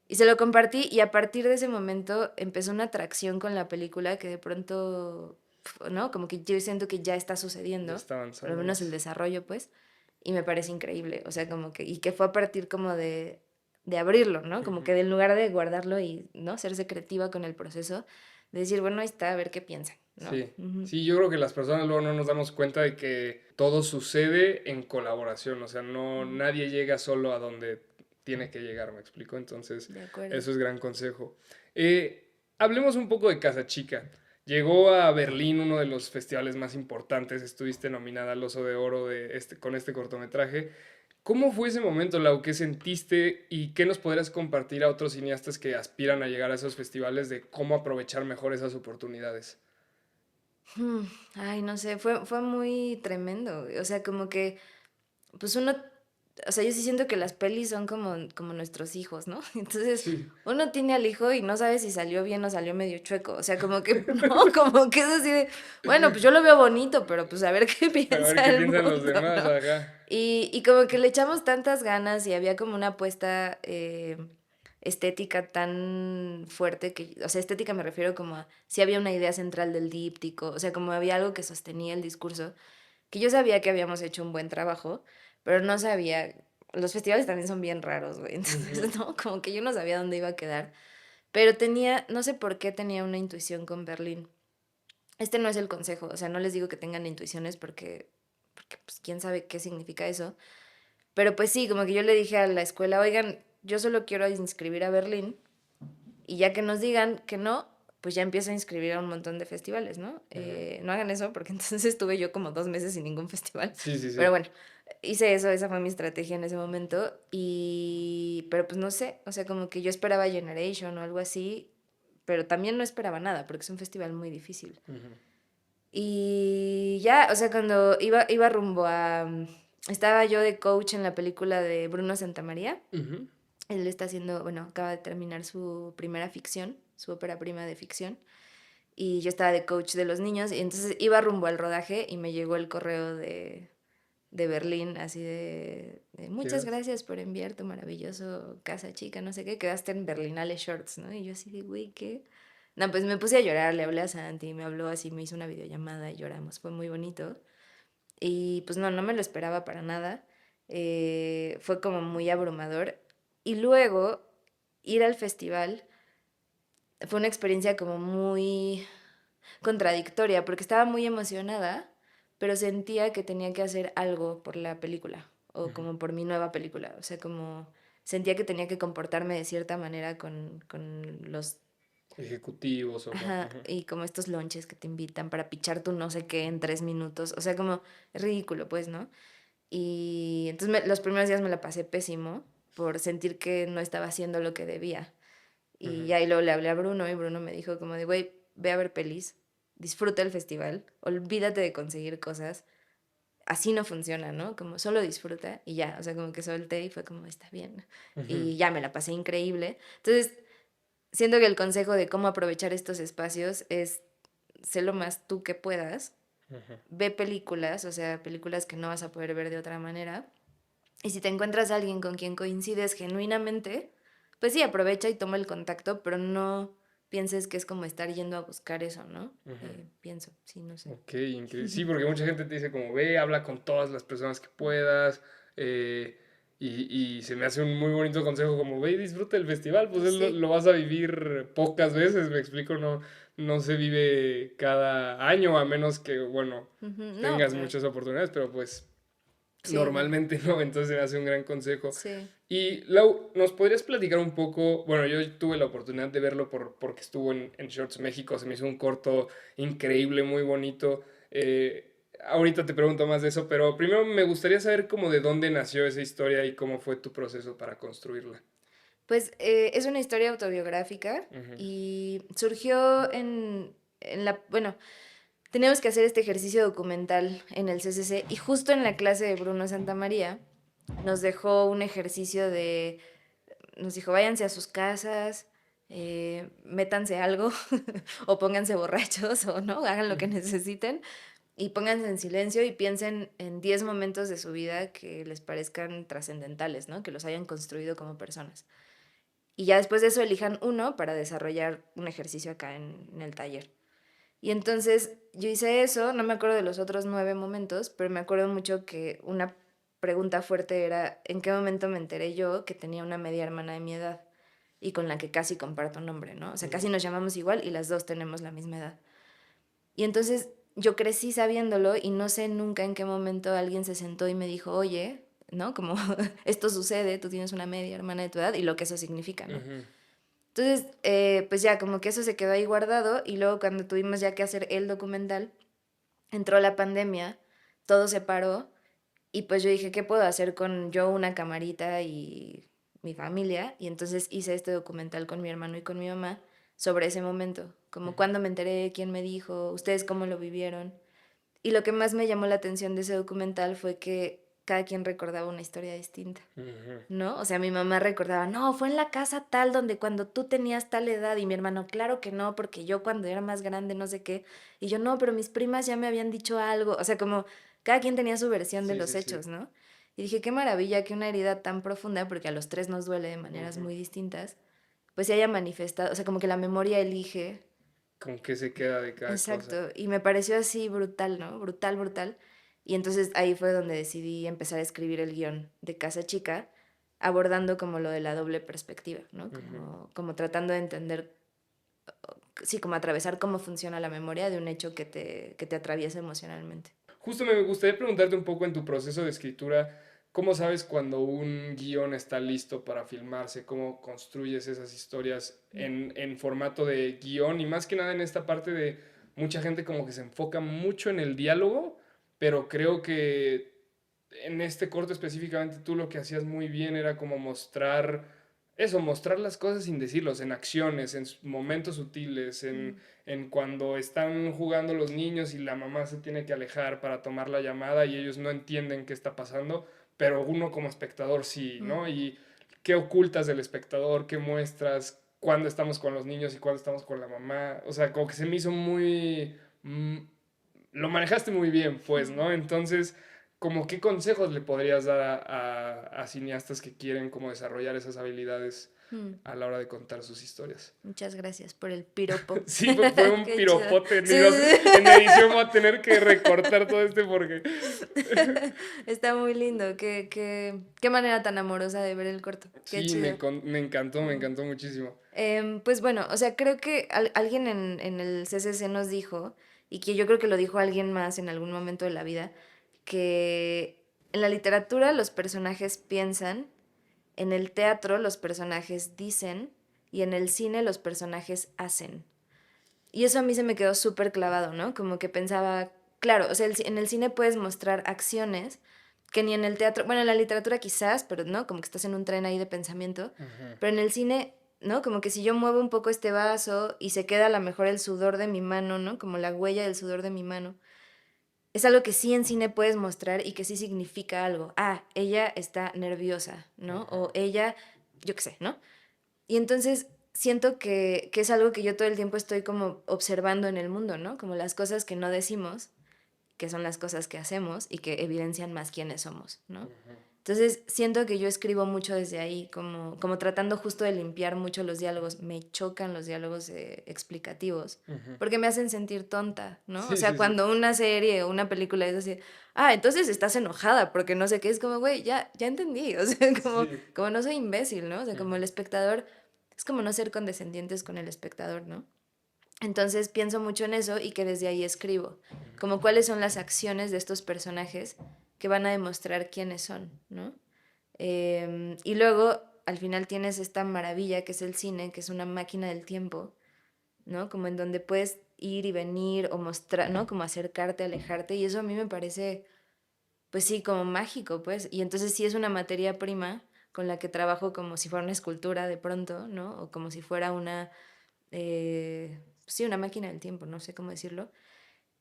Y se lo compartí y a partir de ese momento empezó una atracción con la película que de pronto, ¿no? Como que yo siento que ya está Ya sucediendo, está por lo avanzando menos el más. desarrollo, pues, y me parece increíble, o sea, como que, y que fue a partir como de abrirlo, ¿no? Como Ujú. que en lugar de guardarlo y, ¿no? Ser secretiva con el proceso, de decir, bueno, ahí está, a ver qué piensan, ¿no? Sí, Ujú. sí, yo creo que las personas luego no nos damos cuenta de que todo sucede en colaboración, o sea, no, Ujú. nadie llega solo a donde tiene que llegar, ¿me explico? Entonces, De acuerdo. eso es gran consejo. Hablemos un poco de Casa Chica. Llegó a Berlín, uno de los festivales más importantes, estuviste nominada al Oso de Oro con este cortometraje. ¿Cómo fue ese momento, Lau? ¿Qué sentiste y qué nos podrías compartir a otros cineastas que aspiran a llegar a esos festivales de cómo aprovechar mejor esas oportunidades? Mm, Ay, no sé, fue muy tremendo, o sea, como que pues uno, o sea, yo sí siento que las pelis son como nuestros hijos, ¿no? Entonces, Sí. uno tiene al hijo y no sabe si salió bien o salió medio chueco, o sea, como que, no, como que es así de, bueno, pues yo lo veo bonito, pero pues a ver qué A ver piensa qué el piensan los mundo, demás, ¿no? acá. Y como que le echamos tantas ganas y había como una apuesta estética tan fuerte que, o sea, estética me refiero como a, si había una idea central del díptico, o sea, como había algo que sostenía el discurso que yo sabía que habíamos hecho un buen trabajo, pero no sabía, los festivales también son bien raros, güey, Ujú, entonces, ¿no? Como que yo no sabía dónde iba a quedar, pero tenía, no sé por qué tenía una intuición con Berlín. Este no es el consejo, o sea, no les digo que tengan intuiciones porque pues quién sabe qué significa eso, pero pues sí, como que yo le dije a la escuela, oigan, yo solo quiero inscribir a Berlín y ya que nos digan que no, pues ya empiezo a inscribir a un montón de festivales, ¿no? ujú. No hagan eso porque entonces estuve yo como 2 meses sin ningún festival. Sí, sí, Pero sí. bueno, hice eso, esa fue mi estrategia en ese momento. Pero pues no sé, o sea, como que yo esperaba Generation o algo así, pero también no esperaba nada porque es un festival muy difícil. Ujú, Y ya, o sea, cuando iba rumbo a... Estaba yo de coach en la película de Bruno Santamaría. ujú. Él está haciendo, bueno, acaba de terminar su primera ficción, su ópera prima de ficción, y yo estaba de coach de los niños, y entonces iba rumbo al rodaje y me llegó el correo de Berlín, así de muchas Quedas. gracias por enviar tu maravilloso Casa Chica, no sé qué, quedaste en Berlinale Shorts, ¿no? Y yo así de, güey, ¿qué? No, pues me puse a llorar, le hablé a Santi, me habló así, me hizo una videollamada y lloramos, fue muy bonito. Y pues no, no me lo esperaba para nada. Fue como muy abrumador. Y luego ir al festival fue una experiencia como muy contradictoria porque estaba muy emocionada, pero sentía que tenía que hacer algo por la película o Ujú. como por mi nueva película. O sea, como sentía que tenía que comportarme de cierta manera con los... Ejecutivos o con... Ajá, ujú, y como estos lonches que te invitan para pichar tu no sé qué en 3 minutos. O sea, como es ridículo, pues, ¿no? Y entonces los primeros días me la pasé pésimo por sentir que no estaba haciendo lo que debía. Y ujú, ya y luego le hablé a Bruno y Bruno me dijo como de, güey, ve a ver pelis, disfruta el festival, olvídate de conseguir cosas, así no funciona, ¿no? Como solo disfruta y ya, o sea, como que solté y fue como, está bien. ujú, Y ya me la pasé increíble. Entonces, siento que el consejo de cómo aprovechar estos espacios es, sé lo más tú que puedas, ujú. ve películas, o sea, películas que no vas a poder ver de otra manera Y si te encuentras a alguien con quien coincides genuinamente, pues sí, aprovecha y toma el contacto, pero no pienses que es como estar yendo a buscar eso, ¿no? Ujú. Pienso, sí, no sé. Ok, increíble. Sí, porque mucha gente te dice como, ve, habla con todas las personas que puedas. eh, y se me hace un muy bonito consejo como, ve y disfruta el festival, pues Sí. lo vas a vivir pocas veces, me explico, no, no se vive cada año, a menos que, bueno, Ujú. No, tengas pero muchas oportunidades, pero pues sí, no. normalmente no, entonces me hace un gran consejo. Sí. Y Lau, ¿nos podrías platicar un poco? Bueno, yo tuve la oportunidad de verlo porque estuvo en Shorts México, se me hizo un corto increíble, muy bonito. Ahorita te pregunto más de eso, pero primero me gustaría saber cómo de dónde nació esa historia y cómo fue tu proceso para construirla. Pues es una historia autobiográfica Ujú, y surgió en la, bueno, teníamos que hacer este ejercicio documental en el CCC y justo en la clase de Bruno Santamaría nos dejó un ejercicio de, nos dijo, váyanse a sus casas, métanse algo o pónganse borrachos o no, hagan lo que ujú, necesiten y pónganse en silencio y piensen en 10 momentos de su vida que les parezcan trascendentales, ¿no? Que los hayan construido como personas. Y ya después de eso elijan uno para desarrollar un ejercicio acá en el taller. Y entonces yo hice eso, no me acuerdo de los otros 9 momentos, pero me acuerdo mucho que una pregunta fuerte era ¿en qué momento me enteré yo que tenía una media hermana de mi edad y con la que casi comparto nombre, ¿no? O sea, ujú, casi nos llamamos igual y las dos tenemos la misma edad. Y entonces yo crecí sabiéndolo y no sé nunca en qué momento alguien se sentó y me dijo, oye, ¿no? Como esto sucede, tú tienes una media hermana de tu edad y lo que eso significa, ¿no? ujú, Entonces, pues ya como que eso se quedó ahí guardado y luego cuando tuvimos ya que hacer el documental, entró la pandemia, todo se paró y pues yo dije, ¿qué puedo hacer con yo una camarita y mi familia? Y entonces hice este documental con mi hermano y con mi mamá sobre ese momento, como ujú, cuándo me enteré, quién me dijo, ustedes cómo lo vivieron. Y lo que más me llamó la atención de ese documental fue que cada quien recordaba una historia distinta. ujú, ¿No? O sea, mi mamá recordaba, no, fue en la casa tal donde cuando tú tenías tal edad y mi hermano, claro que no, porque yo cuando era más grande no sé qué, y yo no, pero mis primas ya me habían dicho algo, o sea, como cada quien tenía su versión de sí, los sí, sí. hechos, ¿no? Y dije, qué maravilla que una herida tan profunda, porque a los tres nos duele de maneras Ujú. muy distintas, pues se haya manifestado, o sea, como que la memoria elige. ¿Con qué se queda de cada cosa? Exacto, y me pareció así brutal, ¿no? Brutal, brutal. Y entonces ahí fue donde decidí empezar a escribir el guión de Casa Chica, abordando como lo de la doble perspectiva, ¿no? Ujú. Como tratando de entender, sí, como atravesar cómo funciona la memoria de un hecho que te atraviesa emocionalmente. Justo me gustaría preguntarte un poco en tu proceso de escritura, ¿cómo sabes cuando un guión está listo para filmarse? ¿Cómo construyes esas historias en formato de guión? Y más que nada en esta parte de mucha gente como que se enfoca mucho en el diálogo, pero creo que en este corto específicamente tú lo que hacías muy bien era como mostrar eso, mostrar las cosas sin decirlos, en acciones, en momentos sutiles, Mm, en cuando están jugando los niños y la mamá se tiene que alejar para tomar la llamada y ellos no entienden qué está pasando, pero uno como espectador sí, mm, ¿no? Y qué ocultas del espectador, qué muestras, cuándo estamos con los niños y cuándo estamos con la mamá, o sea, como que se me hizo muy... lo manejaste muy bien, pues, mm, ¿no? Entonces, como qué consejos le podrías dar a cineastas que quieren como desarrollar esas habilidades mm. a la hora de contar sus historias? Muchas gracias por el piropo. Sí, fue un Qué chido. piropote. Sí, sí, En sí. edición voy a tener que recortar todo este porque... Está muy lindo. Qué manera tan amorosa de ver el corto. Qué Sí, chido. me Mm. encantó muchísimo. Pues bueno, o sea, creo que alguien en el CCC nos dijo, y que yo creo que lo dijo alguien más en algún momento de la vida, que en la literatura los personajes piensan, en el teatro los personajes dicen, y en el cine los personajes hacen. Y eso a mí se me quedó súper clavado, ¿no? Como que pensaba, claro, o sea, en el cine puedes mostrar acciones que ni en el teatro, bueno, en la literatura quizás, pero no, como que estás en un tren ahí de pensamiento, Ujú, pero en el cine, ¿no? Como que si yo muevo un poco este vaso y se queda a lo mejor el sudor de mi mano, ¿no? Como la huella del sudor de mi mano. Es algo que sí en cine puedes mostrar y que sí significa algo. Ah, ella está nerviosa, ¿no? O ujú, ella, yo qué sé, ¿no? Y entonces siento que es algo que yo todo el tiempo estoy como observando en el mundo, ¿no? Como las cosas que no decimos, que son las cosas que hacemos y que evidencian más quiénes somos, ¿no? ujú. Entonces siento que yo escribo mucho desde ahí, como tratando justo de limpiar mucho los diálogos. Me chocan los diálogos explicativos, Ujú. porque me hacen sentir tonta, ¿no? O Sí, sea, sí, sí. cuando una serie o una película es así, ah, entonces estás enojada porque no sé qué, es como, güey, ya entendí, o sea, Sí. como no soy imbécil, ¿no? O sea, como Ujú. el espectador, es como no ser condescendientes con el espectador, ¿no? Entonces pienso mucho en eso y que desde ahí escribo, como cuáles son las acciones de estos personajes que van a demostrar quiénes son, ¿no? Y luego al final tienes esta maravilla que es el cine, que es una máquina del tiempo, ¿no? Como en donde puedes ir y venir o mostrar, ¿no? Como acercarte, alejarte, y eso a mí me parece, pues sí, como mágico, pues. Y entonces sí es una materia prima con la que trabajo como si fuera una escultura de pronto, ¿no? O como si fuera sí, una máquina del tiempo, no sé cómo decirlo.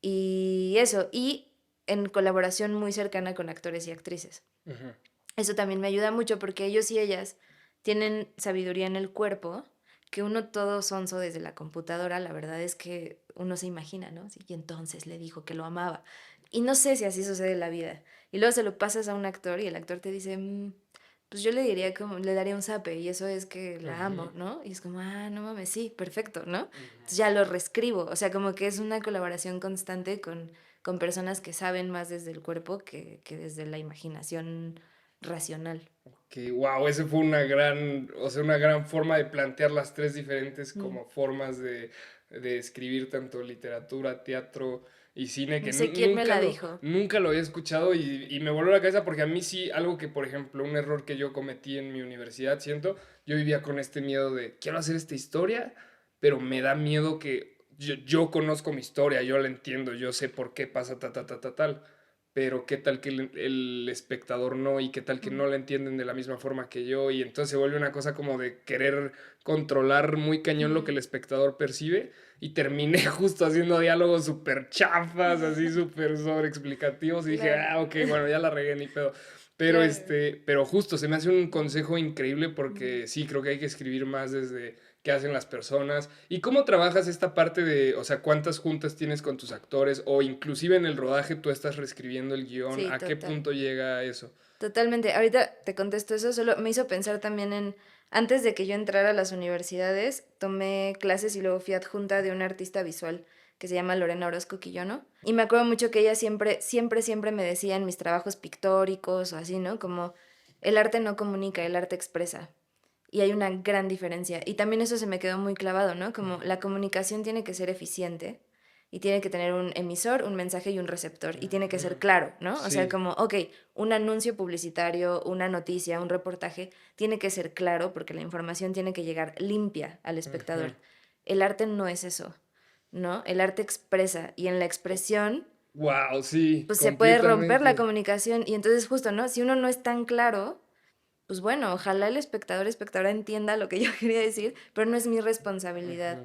Y eso, y en colaboración muy cercana con actores y actrices. Ujú. Eso también me ayuda mucho porque ellos y ellas tienen sabiduría en el cuerpo, que uno todo sonso desde la computadora, la verdad es que uno se imagina, ¿no? Sí, y entonces le dijo que lo amaba. Y no sé si así sucede en la vida. Y luego se lo pasas a un actor y el actor te dice, pues yo le diría como, le daría un zape y eso es que la amo, Ujú. ¿no? Y es como, ah, no mames, sí, perfecto, ¿no? Ujú. Entonces ya lo reescribo. O sea, como que es una colaboración constante con personas que saben más desde el cuerpo que desde la imaginación racional. Que wow, ese fue una gran, o sea, una gran forma de plantear las tres diferentes Mm. como formas de escribir tanto literatura, teatro y cine, No que sé quién me la dijo. nunca lo había escuchado y me voló la cabeza porque a mí sí, algo que, por ejemplo, un error que yo cometí en mi universidad, siento, yo vivía con este miedo de, quiero hacer esta historia, pero me da miedo que yo conozco mi historia, yo la entiendo, yo sé por qué pasa tal, pero qué tal que el espectador no y qué tal que Mm. no la entienden de la misma forma que yo y entonces se vuelve una cosa como de querer controlar muy cañón lo que el Mm. espectador percibe y terminé justo haciendo diálogos súper chafas, así súper sobreexplicativos y dije, Claro, ah, ok, bueno, ya la regué ni pedo. Pero claro. pero justo se me hace un consejo increíble Mm. porque sí, creo que hay que escribir más desde qué hacen las personas y cómo trabajas esta parte de, o sea, cuántas juntas tienes con tus actores o inclusive en el rodaje tú estás reescribiendo el guión, Sí, ¿a qué total. punto llega eso? Totalmente. Ahorita te contesto eso, solo me hizo pensar también antes de que yo entrara a las universidades, tomé clases y luego fui adjunta de una artista visual que se llama Lorena Orozco Quillono. Y me acuerdo mucho que ella siempre me decía en mis trabajos pictóricos o así, ¿no? Como el arte no comunica, el arte expresa. Y hay una gran diferencia. Y también eso se me quedó muy clavado, ¿no? Como la comunicación tiene que ser eficiente y tiene que tener un emisor, un mensaje y un receptor. Y tiene que ser Ujú. claro, ¿no? O sea, Sí. como, ok, un anuncio publicitario, una noticia, un reportaje, tiene que ser claro porque la información tiene que llegar limpia al Ujú. espectador. El arte no es eso, ¿no? El arte expresa y en la expresión, Wow, sí, pues se puede romper la completamente. comunicación. Y entonces justo, ¿no? Si uno no es tan claro pues bueno, ojalá el espectadora entienda lo que yo quería decir, pero no es mi responsabilidad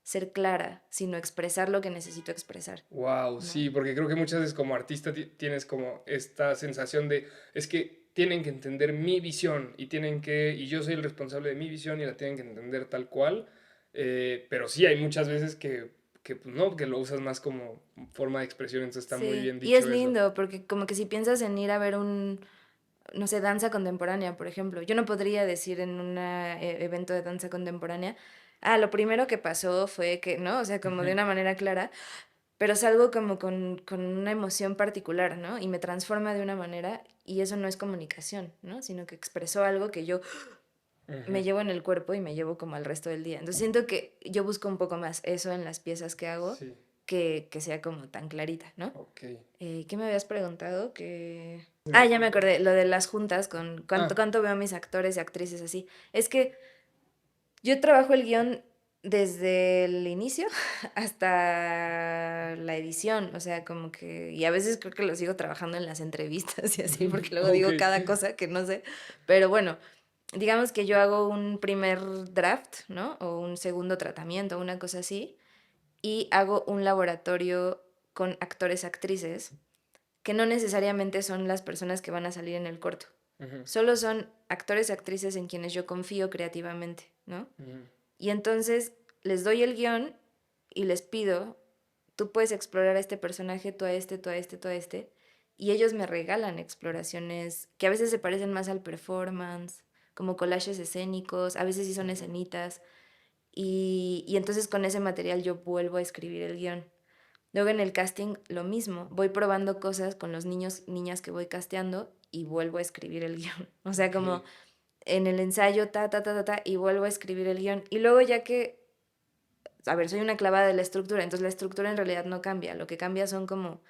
ser clara, sino expresar lo que necesito expresar, Wow, ¿no? sí, porque creo que muchas veces como artista tienes como esta sensación de, es que tienen que entender mi visión y tienen que, y yo soy el responsable de mi visión y la tienen que entender tal cual, pero sí hay muchas veces que pues no, que lo usas más como forma de expresión, entonces está muy Sí, bien y es dicho eso. lindo porque como que si piensas en ir a ver no sé, danza contemporánea, por ejemplo, yo no podría decir en un evento de danza contemporánea, ah, lo primero que pasó fue que, ¿no? O sea, como de Ujú. una manera clara, pero salgo como con una emoción particular, ¿no? Y me transforma de una manera y eso no es comunicación, ¿no? Sino que expresó algo que yo Ujú. me llevo en el cuerpo y me llevo como al resto del día. Entonces siento que yo busco un poco más eso en las piezas que hago Sí, que sea como tan clarita, ¿no? ok. ¿Qué me habías preguntado? Que... Se me Ah, ya me olvidó. acordé, lo de las juntas con Ah, cuánto veo a mis actores y actrices así. Es que yo trabajo el guión desde el inicio hasta la edición, o sea, como que, y a veces creo que lo sigo trabajando en las entrevistas y así, porque luego ok. digo cada cosa que no sé, pero bueno, digamos que yo hago un primer draft, ¿no? O un segundo tratamiento, una cosa así, y hago un laboratorio con actores, actrices, que no necesariamente son las personas que van a salir en el corto. Ujú. Solo son actores, actrices en quienes yo confío creativamente, ¿no? Ujú. Y entonces les doy el guión y les pido, tú puedes explorar a este personaje, tú a este, tú a este, tú a este, y ellos me regalan exploraciones que a veces se parecen más al performance, como collages escénicos, a veces sí son escenitas, y entonces con ese material yo vuelvo a escribir el guión. Luego en el casting lo mismo, voy probando cosas con los niños, niñas que voy casteando y vuelvo a escribir el guión. O sea, como Ok. en el ensayo, y vuelvo a escribir el guión. Y luego ya que, a ver, soy una clavada de la estructura, entonces la estructura en realidad no cambia, lo que cambia son como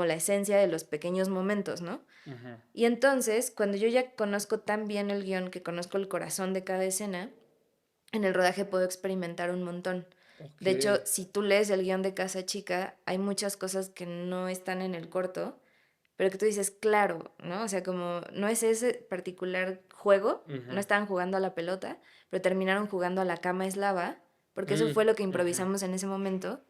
la esencia de los pequeños momentos, ¿no? Ujú. Y entonces, cuando yo ya conozco tan bien el guión, que conozco el corazón de cada escena, en el rodaje puedo experimentar un montón. Ok. De hecho, si tú lees el guión de Casa Chica, hay muchas cosas que no están en el corto, pero que tú dices, claro, ¿no? O sea, como no es ese particular juego, no Ujú. estaban jugando a la pelota, pero terminaron jugando a la cama es lava, porque eso Mm, fue lo que ujú, improvisamos en ese momento,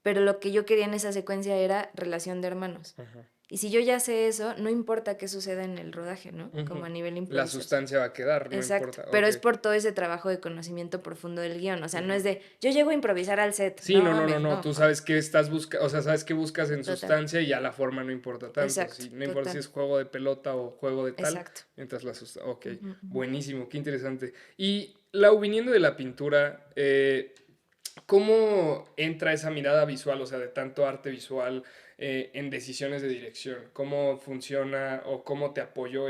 pero lo que yo quería en esa secuencia era relación de hermanos. ujú, Y si yo ya sé eso, no importa qué suceda en el rodaje, ¿no? Como ujú. a nivel La improvisación. sustancia va a quedar, no Exacto, importa. pero Ok. es por todo ese trabajo de conocimiento profundo del guión, o sea, no Ujú. es de yo llego a improvisar al set, Sí, no no, no, no, mames, no. no, Tú sabes qué estás buscando, o sea, sabes qué buscas en total, sustancia y ya la forma no importa tanto. exacto, Sí, no importa si total, es juego de pelota o juego de tal, exacto. mientras la sustancia. Ok, Ujú, ujú. buenísimo, qué interesante. Y Lau, viniendo de la pintura, ¿cómo entra esa mirada visual, o sea, de tanto arte visual en decisiones de dirección? ¿Cómo funciona o cómo te apoyó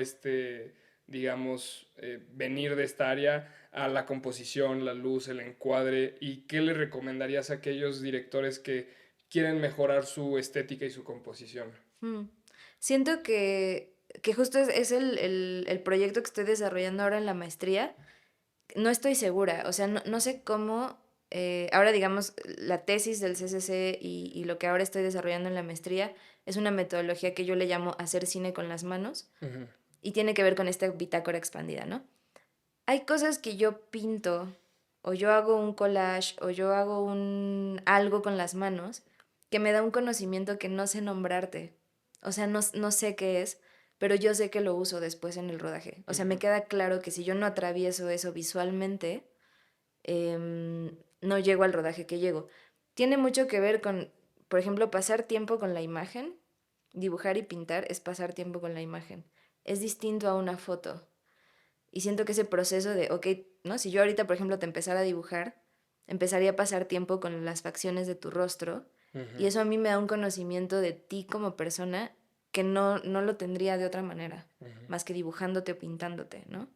digamos, venir de esta área a la composición, la luz, el encuadre? ¿Y qué le recomendarías a aquellos directores que quieren mejorar su estética y su composición? Mm. Siento que justo es el proyecto que estoy desarrollando ahora en la maestría. No estoy segura, o sea, no sé cómo, ahora digamos, la tesis del CCC y lo que ahora estoy desarrollando en la maestría es una metodología que yo le llamo hacer cine con las manos Ujú, y tiene que ver con esta bitácora expandida, ¿no? Hay cosas que yo pinto o yo hago un collage o yo hago algo con las manos que me da un conocimiento que no sé nombrarte. O sea, no sé qué es, pero yo sé que lo uso después en el rodaje. O sea, me ujú, queda claro que si yo no atravieso eso visualmente, no llego al rodaje que llego. Tiene mucho que ver con, por ejemplo, pasar tiempo con la imagen. Dibujar y pintar es pasar tiempo con la imagen. Es distinto a una foto. Y siento que ese proceso de, ok, ¿no? Si yo ahorita, por ejemplo, te empezara a dibujar, empezaría a pasar tiempo con las facciones de tu rostro y ujú, eso a mí me da un conocimiento de ti como persona que no lo tendría de otra manera, ujú. más que dibujándote o pintándote, ¿no?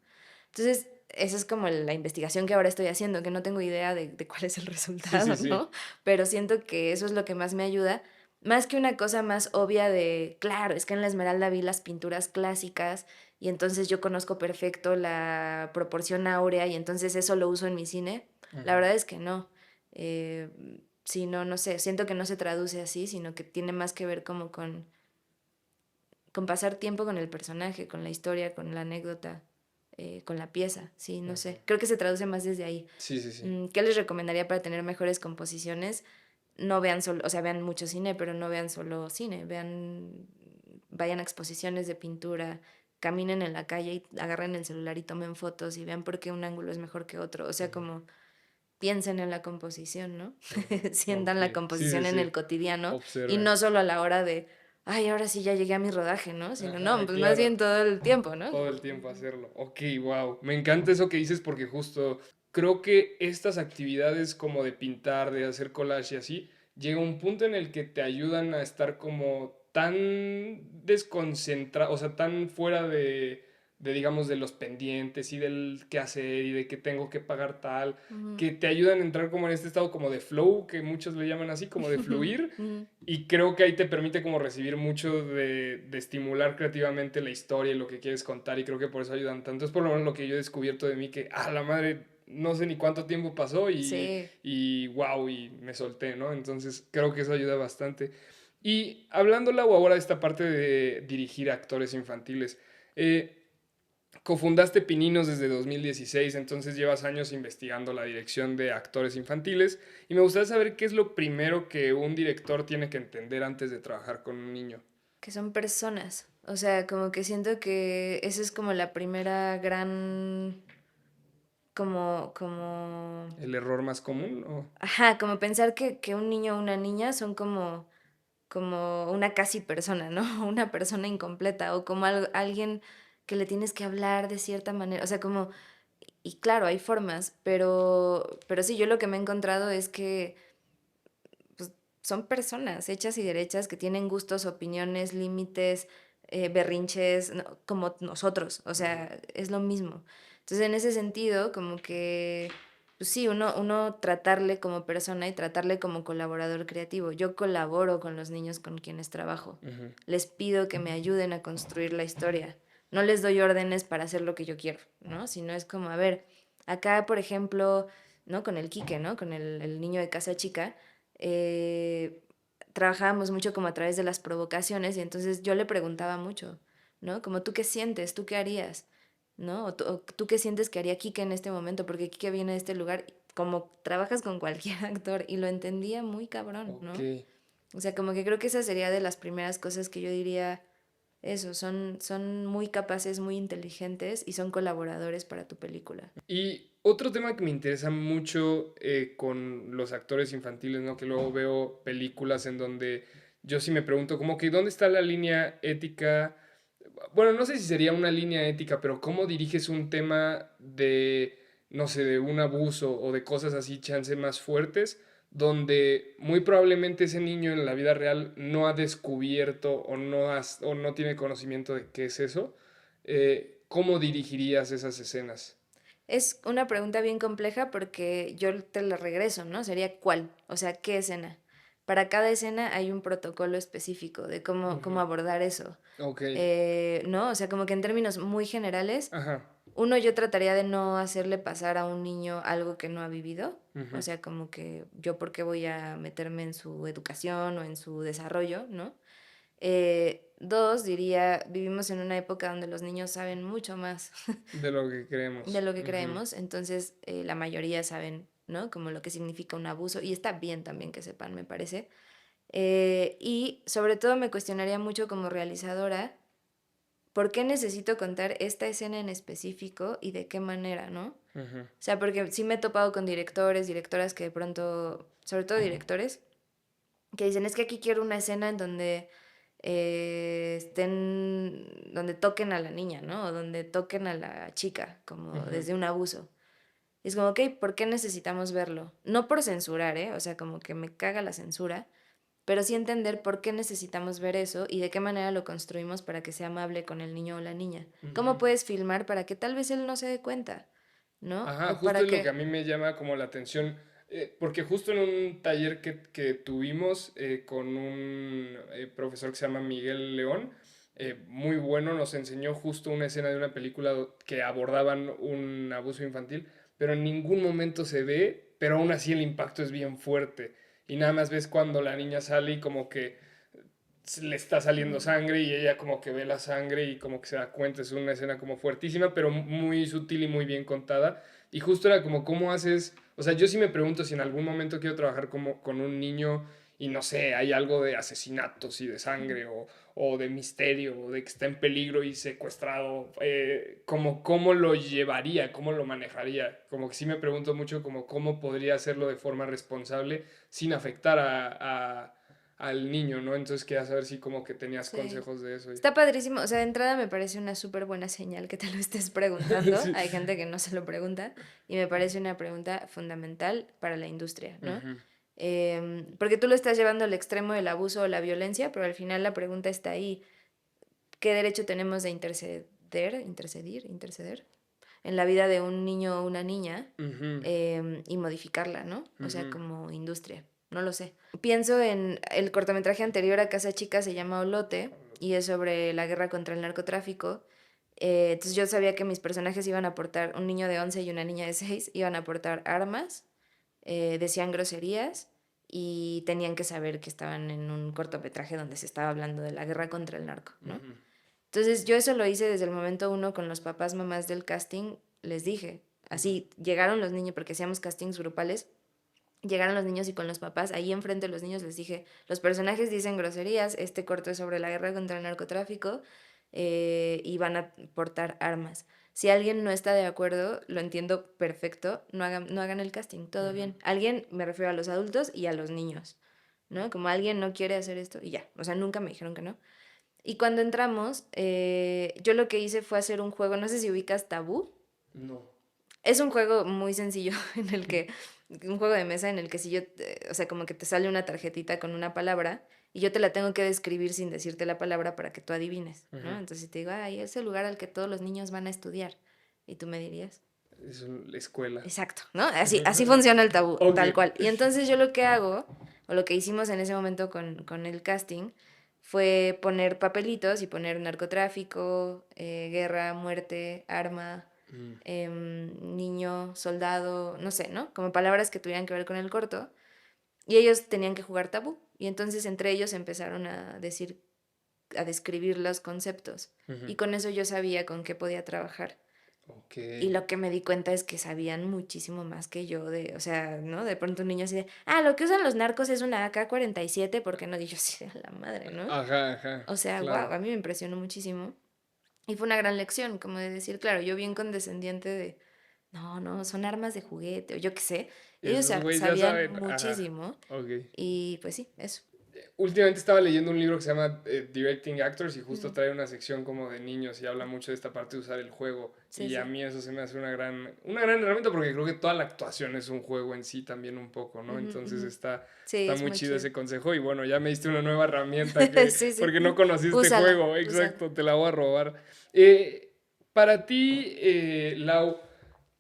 Entonces, esa es como la investigación que ahora estoy haciendo, que no tengo idea de cuál es el Sí, sí, resultado, sí. ¿no? Pero siento que eso es lo que más me ayuda, más que una cosa más obvia de, claro, es que en la Esmeralda vi las pinturas clásicas y entonces yo conozco perfecto la proporción áurea y entonces eso lo uso en mi cine. La Ujú, verdad es que no. Eh, sí, no sé, siento que no se traduce así, sino que tiene más que ver como con pasar tiempo con el personaje, con la historia, con la anécdota, con la pieza, sí, no ujú. sé. Creo que se traduce más desde ahí. Sí, sí, sí. ¿Qué les recomendaría para tener mejores composiciones? No vean solo, o sea, vean mucho cine, pero no vean solo cine, vayan a exposiciones de pintura, caminen en la calle y agarren el celular y tomen fotos y vean por qué un ángulo es mejor que otro. O sea, Ujú, como piensen en la composición, ¿no? ujú. Sientan Ok, la sí, sí, composición en sí. el cotidiano y Observen. no solo a la hora de, ay, ahora sí ya llegué a mi rodaje, ¿no? Sino, no, Ajá, pues más claro. bien todo el tiempo, ¿no? Todo el tiempo hacerlo. Ok, wow. Me encanta eso que dices porque justo creo que estas actividades como de pintar, de hacer collage y así, llega un punto en el que te ayudan a estar como tan desconcentrado, o sea, tan fuera digamos, de los pendientes y del qué hacer y de que tengo que pagar tal, Ujú. que te ayudan a entrar como en este estado como de flow, que muchos le llaman así, como de fluir. Ujú. Y creo que ahí te permite como recibir mucho de estimular creativamente la historia y lo que quieres contar y creo que por eso ayudan tanto. Es por lo menos lo que yo he descubierto de mí que, la madre, no sé ni cuánto tiempo pasó Sí. y wow, y me solté, ¿no? Entonces creo que eso ayuda bastante. Y hablándola o ahora de esta parte de dirigir a actores infantiles, eh, cofundaste Pininos desde 2016, entonces llevas años investigando la dirección de actores infantiles y me gustaría saber qué es lo primero que un director tiene que entender antes de trabajar con un niño. Que son personas. O sea, como que siento que esa es como la primera gran, como, ¿El error más común? ajá, como pensar que un niño o una niña son como como una casi persona, ¿no? Una persona incompleta o como alguien que le tienes que hablar de cierta manera, o sea, como, y claro, hay formas, pero sí, yo lo que me he encontrado es que pues, son personas hechas y derechas que tienen gustos, opiniones, límites, berrinches, como nosotros, o sea, es lo mismo. Entonces, en ese sentido, como que, pues sí, uno tratarle como persona y tratarle como colaborador creativo. Yo colaboro con los niños con quienes trabajo. Ujú. Les pido que me ayuden a construir la historia. No les doy órdenes para hacer lo que yo quiero, ¿no? Sino es como, a ver, acá, por ejemplo, ¿no? Con el Quique, ¿no? Con el niño de casa chica, eh, trabajábamos mucho como a través de las provocaciones y entonces yo le preguntaba mucho, ¿no? Como tú qué sientes, tú qué harías, ¿no? O tú qué sientes que haría Kike en este momento, porque Kike viene de este lugar, como trabajas con cualquier actor y lo entendía muy cabrón, Ok. ¿no? O sea, como que creo que esa sería de las primeras cosas que yo diría, eso, son muy capaces, muy inteligentes y son colaboradores para tu película. Y otro tema que me interesa mucho con los actores infantiles, ¿no? Que luego veo películas en donde yo sí me pregunto como que dónde está la línea ética. Bueno, no sé si sería una línea ética, pero cómo diriges un tema de, no sé, de un abuso o de cosas así, chance más fuertes, donde muy probablemente ese niño en la vida real no ha descubierto o no tiene conocimiento de qué es eso. ¿Cómo dirigirías esas escenas? Es una pregunta bien compleja porque yo te la regreso, ¿no? Sería ¿cuál? O sea, ¿qué escena? Para cada escena hay un protocolo específico de cómo Ujú. abordar eso. Ok. ¿No? O sea, como que en términos muy generales, Ajá. uno, yo trataría de no hacerle pasar a un niño algo que no ha vivido. O Ujú. sea, como que yo por qué voy a meterme en su educación o en su desarrollo, ¿no? Dos, diría, vivimos en una época donde los niños saben mucho más De lo que de creemos. lo que Ujú. creemos, entonces la mayoría saben, ¿no? Como lo que significa un abuso y está bien también que sepan, me parece. Y sobre todo me cuestionaría mucho como realizadora, ¿por qué necesito contar esta escena en específico y de qué manera, ¿no? O Ujú. sea, porque sí me he topado con directores, directoras que de pronto, sobre todo directores, que dicen, es que aquí quiero una escena en donde donde toquen a la niña, ¿no? O donde toquen a la chica, como Ujú. desde un abuso. Y es como, ok, ¿por qué necesitamos verlo? No por censurar, ¿eh? O sea, como que me caga la censura, pero sí entender por qué necesitamos ver eso y de qué manera lo construimos para que sea amable con el niño o la niña. ¿Cómo Ujú. puedes filmar para que tal vez él no se dé cuenta? ¿No? Ajá, O justo para es lo que a que... mí me llama como la atención, porque justo en un taller que tuvimos con un profesor que se llama Miguel León, muy bueno, nos enseñó justo una escena de una película que abordaban un abuso infantil, pero en ningún momento se ve, pero aún así el impacto es bien fuerte. Y nada más ves cuando la niña sale y como que le está saliendo Mm, sangre y ella como que ve la sangre y como que se da cuenta, es una escena como fuertísima, pero muy sutil y muy bien contada. Y justo era como, ¿cómo haces? O sea, yo sí me pregunto si en algún momento quiero trabajar como con un niño y no sé, hay algo de asesinatos y de sangre o de misterio o de que está en peligro y secuestrado, como cómo lo llevaría, cómo lo manejaría. Como que sí me pregunto mucho como cómo podría hacerlo de forma responsable sin afectar al niño, ¿no? Entonces quería saber si como que tenías sí. consejos de eso. Está padrísimo. O sea, de entrada me parece una súper buena señal que te lo estés preguntando. Sí. Hay gente que no se lo pregunta y me parece una pregunta fundamental para la industria, ¿no? Ujú. Porque tú lo estás llevando al extremo del abuso o la violencia, pero al final la pregunta está ahí. ¿Qué derecho tenemos de interceder en la vida de un niño o una niña Ujú. y modificarla, ¿no? O sea, Ujú. como industria, no lo sé. Pienso en el cortometraje anterior a Casa Chica, se llama Olote y es sobre la guerra contra el narcotráfico. Entonces yo sabía que mis personajes iban a aportar, un niño de 11 y una niña de 6 iban a aportar armas, decían groserías y tenían que saber que estaban en un cortometraje donde se estaba hablando de la guerra contra el narco, ¿no? Ujú. Entonces yo eso lo hice desde el momento uno con los papás, mamás del casting, les dije, Ujú. así, llegaron los niños, porque hacíamos castings grupales, llegaron los niños y con los papás, ahí enfrente de los niños les dije, los personajes dicen groserías, este corto es sobre la guerra contra el narcotráfico y van a portar armas. Si alguien no está de acuerdo, lo entiendo perfecto, no hagan el casting, todo Ujú. bien. Alguien, me refiero a los adultos y a los niños. ¿no? Como alguien no quiere hacer esto y ya, o sea, nunca me dijeron que no. Y cuando entramos, yo lo que hice fue hacer un juego, no sé si ubicas Tabú. No. Es un juego muy sencillo en el que, un juego de mesa en el que si yo, o sea, como que te sale una tarjetita con una palabra y yo te la tengo que describir sin decirte la palabra para que tú adivines, ¿no? Ujú. Entonces si te digo, ay, es el lugar al que todos los niños van a estudiar. Y tú me dirías, Es la escuela. exacto, ¿no? Así funciona el tabú, Ok. tal cual. Y entonces yo lo que hago, o lo que hicimos en ese momento con el casting, fue poner papelitos y poner narcotráfico, guerra, muerte, arma, Mm, niño, soldado, no sé, ¿no? Como palabras que tuvieran que ver con el corto. Y ellos tenían que jugar tabú. Y entonces entre ellos empezaron a decir, a describir los conceptos. ujú. Y con eso yo sabía con qué podía trabajar. Ok. Y lo que me di cuenta es que sabían muchísimo más que yo de, o sea, ¿no? De pronto un niño así de, lo que usan los narcos es una AK-47, porque no? Y yo así de la madre, ¿no? Ajá, ajá, O sea, wow, claro. a mí me impresionó muchísimo. Y fue una gran lección, como de decir, claro, yo bien condescendiente de, no, no, son armas de juguete, o yo qué sé. Y Ellos esos güeyes ya sabían saben. Ajá. muchísimo. Ok. Y pues sí, eso. Últimamente estaba leyendo un libro que se llama Directing Actors y justo Mm, trae una sección como de niños y habla mucho de esta parte de usar el juego. sí, Y a sí. mí eso se me hace una gran herramienta porque creo que toda la actuación es un juego en sí también un poco, ¿no? Ujú, Entonces ujú. está, Sí, está es muy muy chido chido. ese consejo y bueno, ya me diste una nueva herramienta que, Sí, sí. porque no conocí este Úsala, juego, úsala. exacto, te la voy a robar. Para ti, Lau,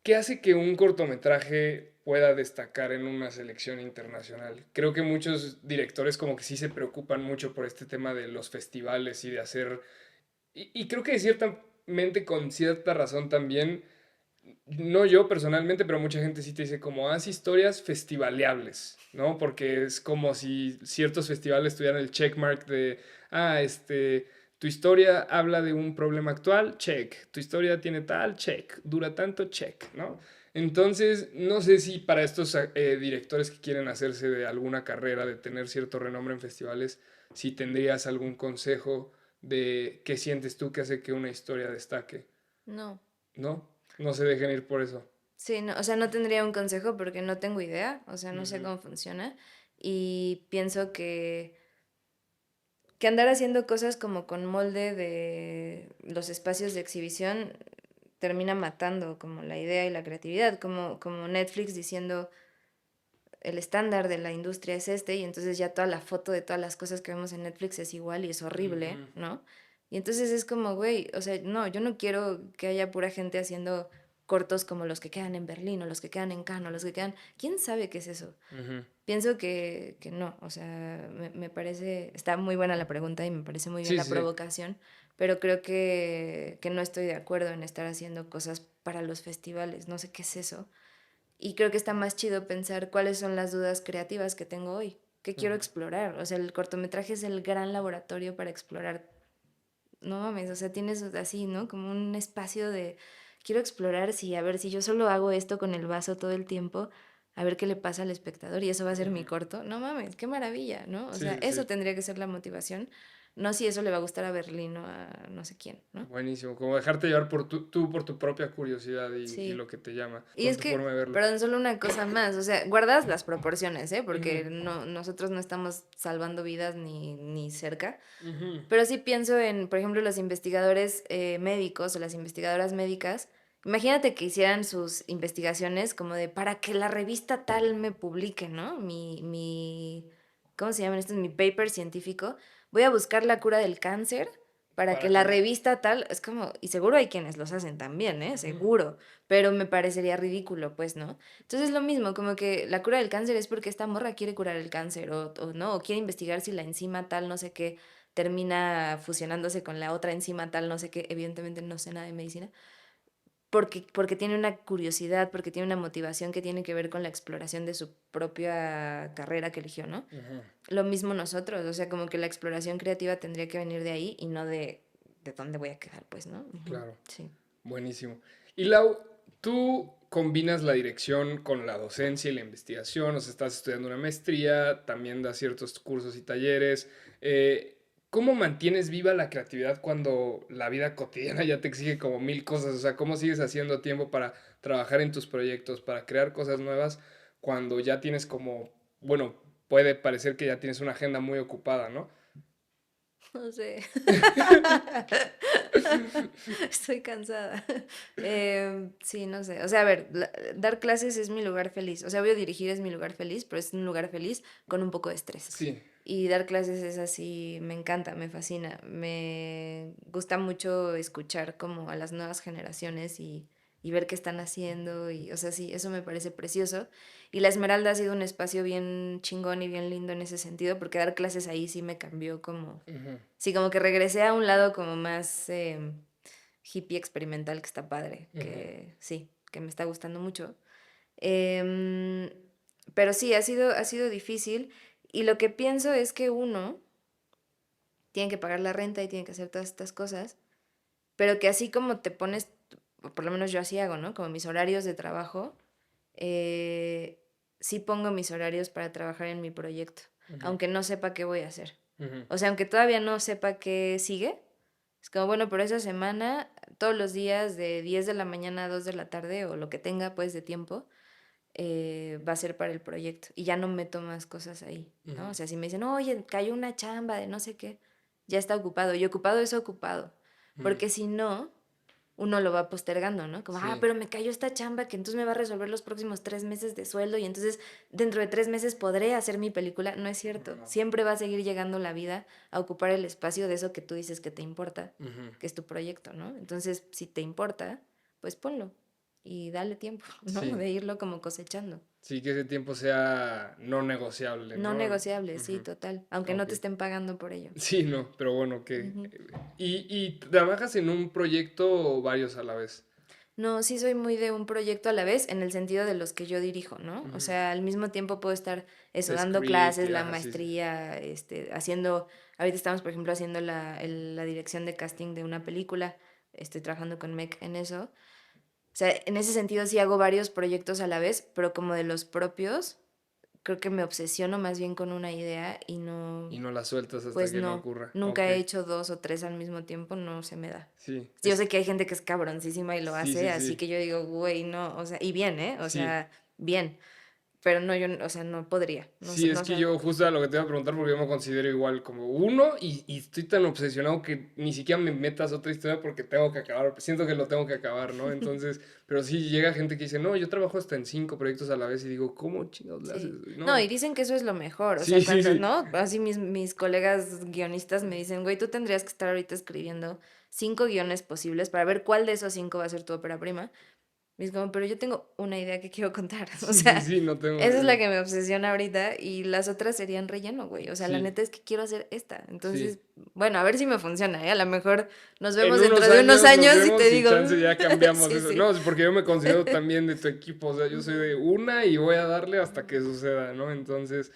¿qué hace que un cortometraje pueda destacar en una selección internacional? Creo que muchos directores como que sí se preocupan mucho por este tema de los festivales y de hacer... Y creo que ciertamente con cierta razón también, no yo personalmente, pero mucha gente sí te dice como, haz historias festivaleables, ¿no? Porque es como si ciertos festivales tuvieran el checkmark de, tu historia habla de un problema actual, check. Tu historia tiene tal, check. Dura tanto, check, ¿no? Entonces, no sé si para estos directores que quieren hacerse de alguna carrera, de tener cierto renombre en festivales, si tendrías algún consejo de qué sientes tú que hace que una historia destaque, No. ¿no? No se dejen ir por eso. Sí, no, o sea, no tendría un consejo porque no tengo idea, o sea, no sé Ujú, cómo funciona. Y pienso que andar haciendo cosas como con molde de los espacios de exhibición termina matando como la idea y la creatividad, como Netflix diciendo el estándar de la industria es este y entonces ya toda la foto de todas las cosas que vemos en Netflix es igual y es horrible, ujú, ¿no? Y entonces es como, güey, o sea, no, yo no quiero que haya pura gente haciendo cortos como los que quedan en Berlín o los que quedan en Cannes o los que quedan... ¿Quién sabe qué es eso? ujú. Pienso que no, o sea, me parece, está muy buena la pregunta y me parece muy bien Sí, la sí. provocación, pero creo que no estoy de acuerdo en estar haciendo cosas para los festivales, no sé qué es eso. Y creo que está más chido pensar cuáles son las dudas creativas que tengo hoy, qué quiero Ujú, explorar. O sea, el cortometraje es el gran laboratorio para explorar. No mames, o sea, tienes así, ¿no? Como un espacio de, quiero explorar, si, a ver, si yo solo hago esto con el vaso todo el tiempo, a ver qué le pasa al espectador y eso va a ser mi ujú. corto. No mames, qué maravilla, ¿no? O Sí, sea, sí, eso sí. tendría que ser la motivación, no si eso le va a gustar a Berlín o a no sé quién, ¿no? Buenísimo. Como dejarte llevar por tú por tu propia curiosidad y Sí. lo que te llama, Y con es tu que, forma de verlo. perdón, solo una cosa más, o sea, guardas las proporciones, ¿eh? Ujú, Porque no, nosotros no estamos salvando vidas ni cerca, ujú. pero sí pienso en, por ejemplo, los investigadores médicos o las investigadoras médicas. Imagínate que hicieran sus investigaciones como de para que la revista tal me publique, ¿no? ¿Cómo se llaman estos? Mi paper científico. Voy a buscar la cura del cáncer para que Para la que... revista tal, es como, y seguro hay quienes los hacen también, ¿eh? Ujú, Seguro, pero me parecería ridículo, pues, ¿no? Entonces es lo mismo, como que la cura del cáncer es porque esta morra quiere curar el cáncer o no, o quiere investigar si la enzima tal, no sé qué, termina fusionándose con la otra enzima tal, no sé qué, evidentemente no sé nada de medicina, porque tiene una curiosidad, porque tiene una motivación que tiene que ver con la exploración de su propia carrera que eligió, ¿no? ujú. Lo mismo nosotros, o sea, como que la exploración creativa tendría que venir de ahí y no de dónde voy a quedar, pues, ¿no? Ujú, Claro. sí. Buenísimo. Y Lau, tú combinas la dirección con la docencia y la investigación, o sea, estás estudiando una maestría, también das ciertos cursos y talleres. ¿Cómo mantienes viva la creatividad cuando la vida cotidiana ya te exige como mil cosas? O sea, ¿cómo sigues haciendo tiempo para trabajar en tus proyectos, para crear cosas nuevas, cuando ya tienes como, bueno, puede parecer que ya tienes una agenda muy ocupada, ¿no? No sé. Estoy cansada. Sí, no sé. O sea, a ver, dar clases es mi lugar feliz. O sea, voy a dirigir es mi lugar feliz, pero es un lugar feliz con un poco de estrés. Sí. Y dar clases es así, me encanta, me fascina. Me gusta mucho escuchar como a las nuevas generaciones y ver qué están haciendo. Y, o sea, sí, eso me parece precioso. Y la Esmeralda ha sido un espacio bien chingón y bien lindo en ese sentido, porque dar clases ahí sí me cambió como... Ujú. Sí, como que regresé a un lado como más hippie experimental que está padre, Ujú. que sí, que me está gustando mucho. Em, pero sí, ha sido difícil. Y lo que pienso es que uno tiene que pagar la renta y tiene que hacer todas estas cosas, pero que así como te pones, o por lo menos yo así hago, ¿no? Como mis horarios de trabajo, eh, sí pongo mis horarios para trabajar en mi proyecto, Ujú. aunque no sepa qué voy a hacer. Ujú. O sea, aunque todavía no sepa qué sigue, es como, bueno, pero esa semana, todos los días de 10 de la mañana a 2 de la tarde o lo que tenga pues de tiempo, va a ser para el proyecto. Y ya no meto más cosas ahí, ¿no? O Ujú. sea, si me dicen, oye, cayó una chamba de no sé qué, ya está ocupado. Y ocupado es ocupado. Ujú. Porque si no, uno lo va postergando, ¿no? Como, Sí. pero me cayó esta chamba que entonces me va a resolver los próximos 3 meses de sueldo y entonces dentro de 3 meses podré hacer mi película. No es cierto. No. Siempre va a seguir llegando la vida a ocupar el espacio de eso que tú dices que te importa, Ujú. que es tu proyecto, ¿no? Entonces, si te importa, pues ponlo y dale tiempo, ¿no? Sí. De irlo como cosechando. Sí, que ese tiempo sea no negociable, No ¿no? negociable, sí, Ujú. total. Aunque no Ok. te estén pagando por ello. Sí, no, pero bueno, que... Ujú. ¿Y trabajas en un proyecto o varios a la vez? No, sí soy muy de un proyecto a la vez en el sentido de los que yo dirijo, ¿no? O Ujú. sea, al mismo tiempo puedo estar eso, De dando script clases, y la ajá, sí, sí. maestría, haciendo, ahorita estamos, por ejemplo, haciendo la dirección de casting de una película, estoy trabajando con MEC en eso. O sea, en ese sentido sí hago varios proyectos a la vez, pero como de los propios, creo que me obsesiono más bien con una idea y no, Y no la sueltas hasta pues que no no, ocurra. nunca Ok. he hecho 2 o 3 al mismo tiempo, no se me da. Sí, Yo sé que hay gente que es cabroncísima y lo sí, hace, sí, así sí. que yo digo, güey, no, o sea, y bien, ¿eh? O Sí. sea, bien, pero no, yo, o sea, no podría, no, Sí, es no que sabría yo cómo. justo a lo que te iba a preguntar porque yo me considero igual como uno y estoy tan obsesionado que ni siquiera me metas otra historia porque tengo que acabar, siento que lo tengo que acabar, ¿no? Entonces, pero sí llega gente que dice, no, yo trabajo hasta en 5 proyectos a la vez y digo, ¿cómo chingados le haces? Sí. No, y No, dicen que eso es lo mejor, o sí, sea, sí, cuando, sí, ¿no? Así mis colegas guionistas me dicen, güey, tú tendrías que estar ahorita escribiendo 5 guiones posibles para ver cuál de esos 5 va a ser tu ópera prima. Y es como, pero yo tengo una idea que quiero contar. O sí, sí, sea, sí, no tengo, esa es la que me obsesiona ahorita y las otras serían relleno, güey. O sea, la sí, neta es que quiero hacer esta. sí. Entonces, bueno, a ver si me funciona, ¿eh? A lo mejor nos En vemos dentro unos de unos años nos años y te vemos y digo, chance ya cambiamos sí, eso. sí. No, es porque yo me considero también de tu equipo, o sea, yo soy Ujú, de una y voy a darle hasta que ujú. suceda, ¿no? Entonces,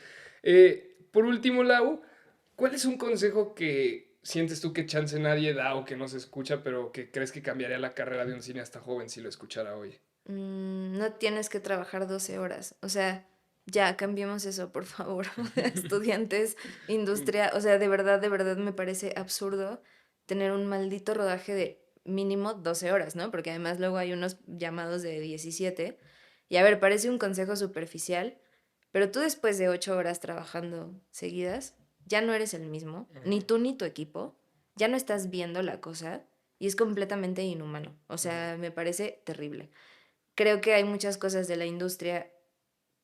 por último, Lau, ¿cuál es un consejo que sientes tú que chance nadie da o que no se escucha, pero que crees que cambiaría la carrera de un cineasta joven si lo escuchara hoy? No tienes que trabajar 12 horas. O sea, ya cambiemos eso, por favor. Estudiantes, industria. O sea, de verdad me parece absurdo tener un maldito rodaje de mínimo 12 horas, ¿no? Porque además luego hay unos llamados de 17. Y a ver, parece un consejo superficial, pero tú después de 8 horas trabajando seguidas, ya no eres el mismo, ni tú ni tu equipo, ya no estás viendo la cosa y es completamente inhumano. O sea, me parece terrible. Creo que hay muchas cosas de la industria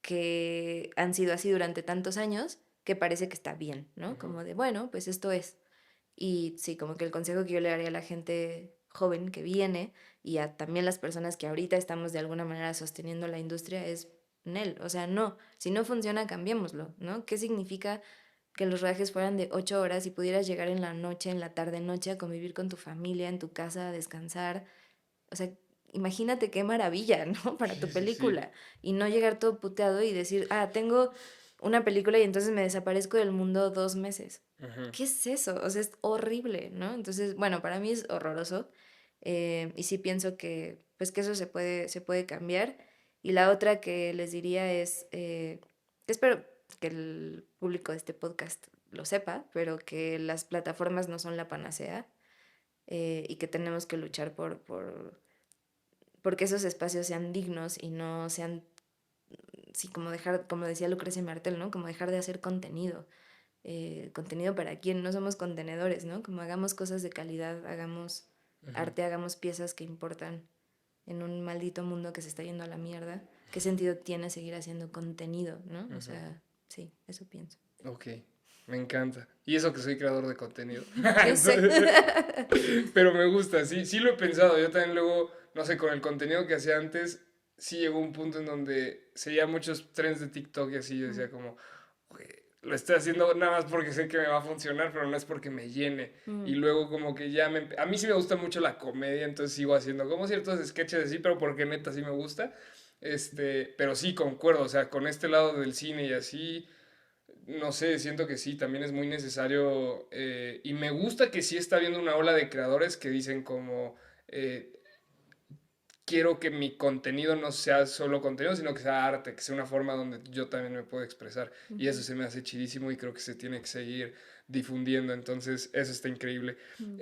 que han sido así durante tantos años que parece que está bien, ¿no? Ujú. Como de, bueno, pues esto es. Y sí, como que el consejo que yo le daría a la gente joven que viene y a también las personas que ahorita estamos de alguna manera sosteniendo la industria es, Nel, o sea, no, si no funciona, cambiémoslo, ¿no? ¿Qué significa que los rodajes fueran de 8 horas y pudieras llegar en la noche, en la tarde, noche a convivir con tu familia, en tu casa, a descansar? O sea, imagínate qué maravilla, ¿no? Para tu Sí, sí, sí. película. Y no llegar todo puteado y decir, tengo una película y entonces me desaparezco del mundo 2 meses. Ujú. ¿Qué es eso? O sea, es horrible, ¿no? Entonces, bueno, para mí es horroroso. Y sí pienso que, pues, que eso se puede cambiar. Y la otra que les diría es, que espero que el público de este podcast lo sepa, pero que las plataformas no son la panacea, y que tenemos que luchar porque esos espacios sean dignos y no sean sí, como dejar, como decía Lucrecia Martel, ¿no? Como dejar de hacer contenido. Contenido para quién, no somos contenedores, ¿no? Como hagamos cosas de calidad, hagamos Ujú. arte, hagamos piezas que importan en un maldito mundo que se está yendo a la mierda. ¿Qué sentido tiene seguir haciendo contenido, no? O Ujú. sea, sí, eso pienso. Ok, me encanta. Y eso que soy creador de contenido. Yo sé. Entonces, pero me gusta, sí, sí lo he pensado. Yo también luego, no sé, con el contenido que hacía antes, sí llegó un punto en donde seguía muchos trends de TikTok y así, yo decía como, "Güey, lo estoy haciendo nada más porque sé que me va a funcionar, pero no es porque me llene. Y Mm, luego como que ya a mí sí me gusta mucho la comedia, entonces sigo haciendo como ciertos sketches así, pero porque neta sí me gusta. Pero sí concuerdo, o sea, con este lado del cine y así, no sé, siento que sí, también es muy necesario y me gusta que sí está habiendo una ola de creadores que dicen como eh, quiero que mi contenido no sea solo contenido, sino que sea arte, que sea una forma donde yo también me puedo expresar y eso ujú, se me hace chidísimo y creo que se tiene que seguir difundiendo, entonces eso está increíble. mm.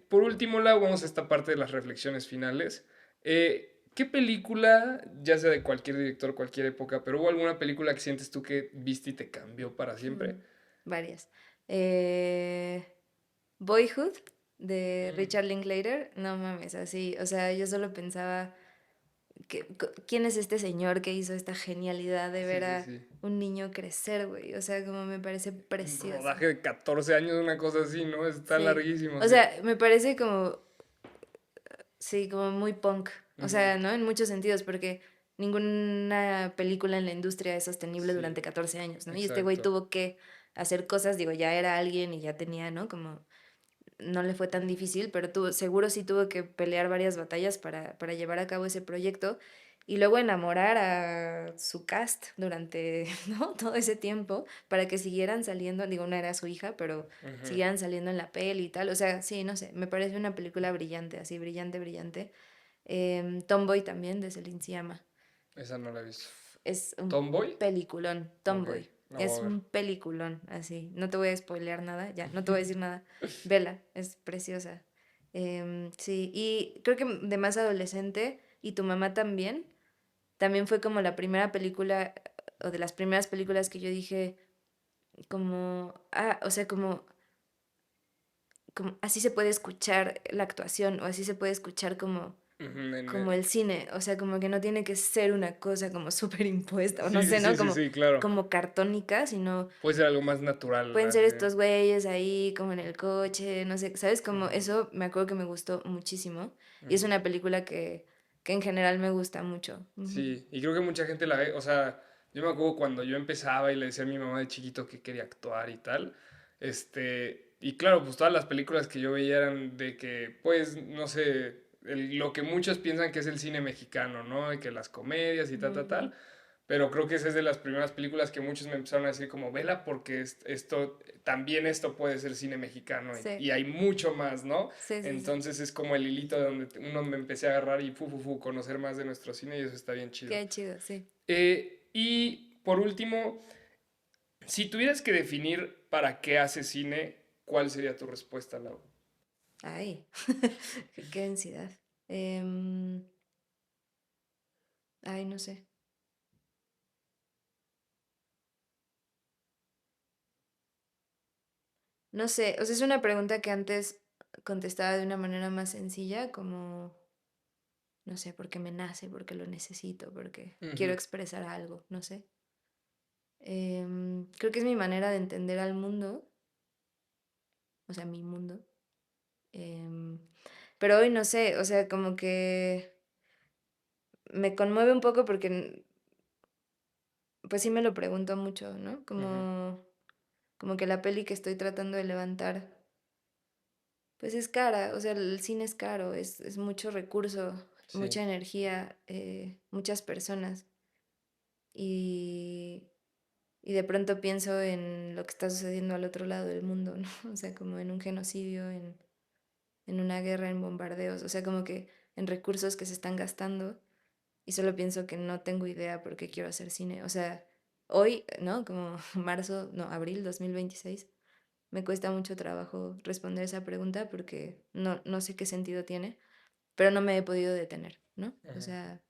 Por último, Lau, vamos a esta parte de las reflexiones finales. ¿Qué película, ya sea de cualquier director, cualquier época, pero hubo alguna película que sientes tú que viste y te cambió para siempre? Varias. Eh, Boyhood de Mm, Richard Linklater, no mames, así, o sea, yo solo pensaba, ¿quién es este señor que hizo esta genialidad de sí, ver sí, a sí. un niño crecer, güey? O sea, como me parece Un precioso. rodaje de 14 años, una cosa así, ¿no? Está Sí, larguísimo, o sí. sea, me parece como, sí, como muy punk, o Ujú, sea, ¿no? En muchos sentidos, porque ninguna película en la industria es sostenible sí, durante 14 años, ¿no? Y este güey exacto. tuvo que hacer cosas, digo, ya era alguien y ya tenía, ¿no? Como no le fue tan difícil, pero seguro sí tuvo que pelear varias batallas para llevar a cabo ese proyecto y luego enamorar a su cast durante, ¿no? Todo ese tiempo para que siguieran saliendo, digo, no era su hija, pero Ujú. siguieran saliendo en la peli y tal. O sea, sí, no sé, me parece una película brillante, así, brillante, brillante. Tomboy también, de Celine Sciamma. Esa no la he visto. Es un ¿Tomboy? peliculón, Ok, Tomboy. la voy Es a ver. un peliculón, así. No te voy a spoilear nada, ya, no te voy a decir nada. Vela, es preciosa. Sí, y creo que de más adolescente, y tu mamá también, también fue como la primera película, o de las primeras películas que yo dije, como, o sea, como así se puede escuchar la actuación, o así se puede escuchar Ujú, como el cine, o sea, como que no tiene que ser una cosa como súper impuesta, o no sí, sí, sé, ¿no? sí, sí, Como, sí, claro. como cartónica, sino Puede ser algo más natural, pueden ser así. estos güeyes ahí como en el coche, no sé, ¿sabes? Como Ujú, eso me acuerdo que me gustó muchísimo y es ujú. una película que en general me gusta mucho. Ujú. Sí, y creo que mucha gente la ve, o sea, yo me acuerdo cuando yo empezaba y le decía a mi mamá de chiquito que quería actuar y tal, y claro, pues todas las películas que yo veía eran de que, pues, no sé, lo que muchos piensan que es el cine mexicano, ¿no? Y que las comedias y tal, tal, Ujú. tal, pero creo que esa es de las primeras películas que muchos me empezaron a decir como, vela porque también esto puede ser cine mexicano Sí, y hay mucho más, ¿no? sí, sí, sí. Entonces es como el hilito de donde uno me empecé a agarrar y conocer más de nuestro cine y eso está bien chido. Qué chido, sí. Y por último, si tuvieras que definir para qué haces cine, ¿cuál sería tu respuesta, Lau? Ay, qué densidad. Em, Ay, no sé. No sé, o sea, es una pregunta que antes contestaba de una manera más sencilla, como, no sé, porque me nace, porque lo necesito, porque quiero Ujú, expresar algo, no sé. Creo que es mi manera de entender al mundo, o sea, mi mundo. em, pero hoy no sé, o sea, como que me conmueve un poco porque, pues sí me lo pregunto mucho, ¿no? ujú. Como que la peli que estoy tratando de levantar, pues es cara, o sea, el cine es caro, es mucho recurso, Sí, mucha energía, muchas personas. Y, y de pronto pienso en lo que está sucediendo al otro lado del mundo, ¿no? O sea, como en un genocidio, en una guerra, en bombardeos, o sea, como que en recursos que se están gastando y solo pienso que no tengo idea por qué quiero hacer cine. O sea, hoy, ¿no? Como marzo, no, abril 2026, me cuesta mucho trabajo responder esa pregunta porque no sé qué sentido tiene, pero no me he podido detener, ¿no? O ujú. sea,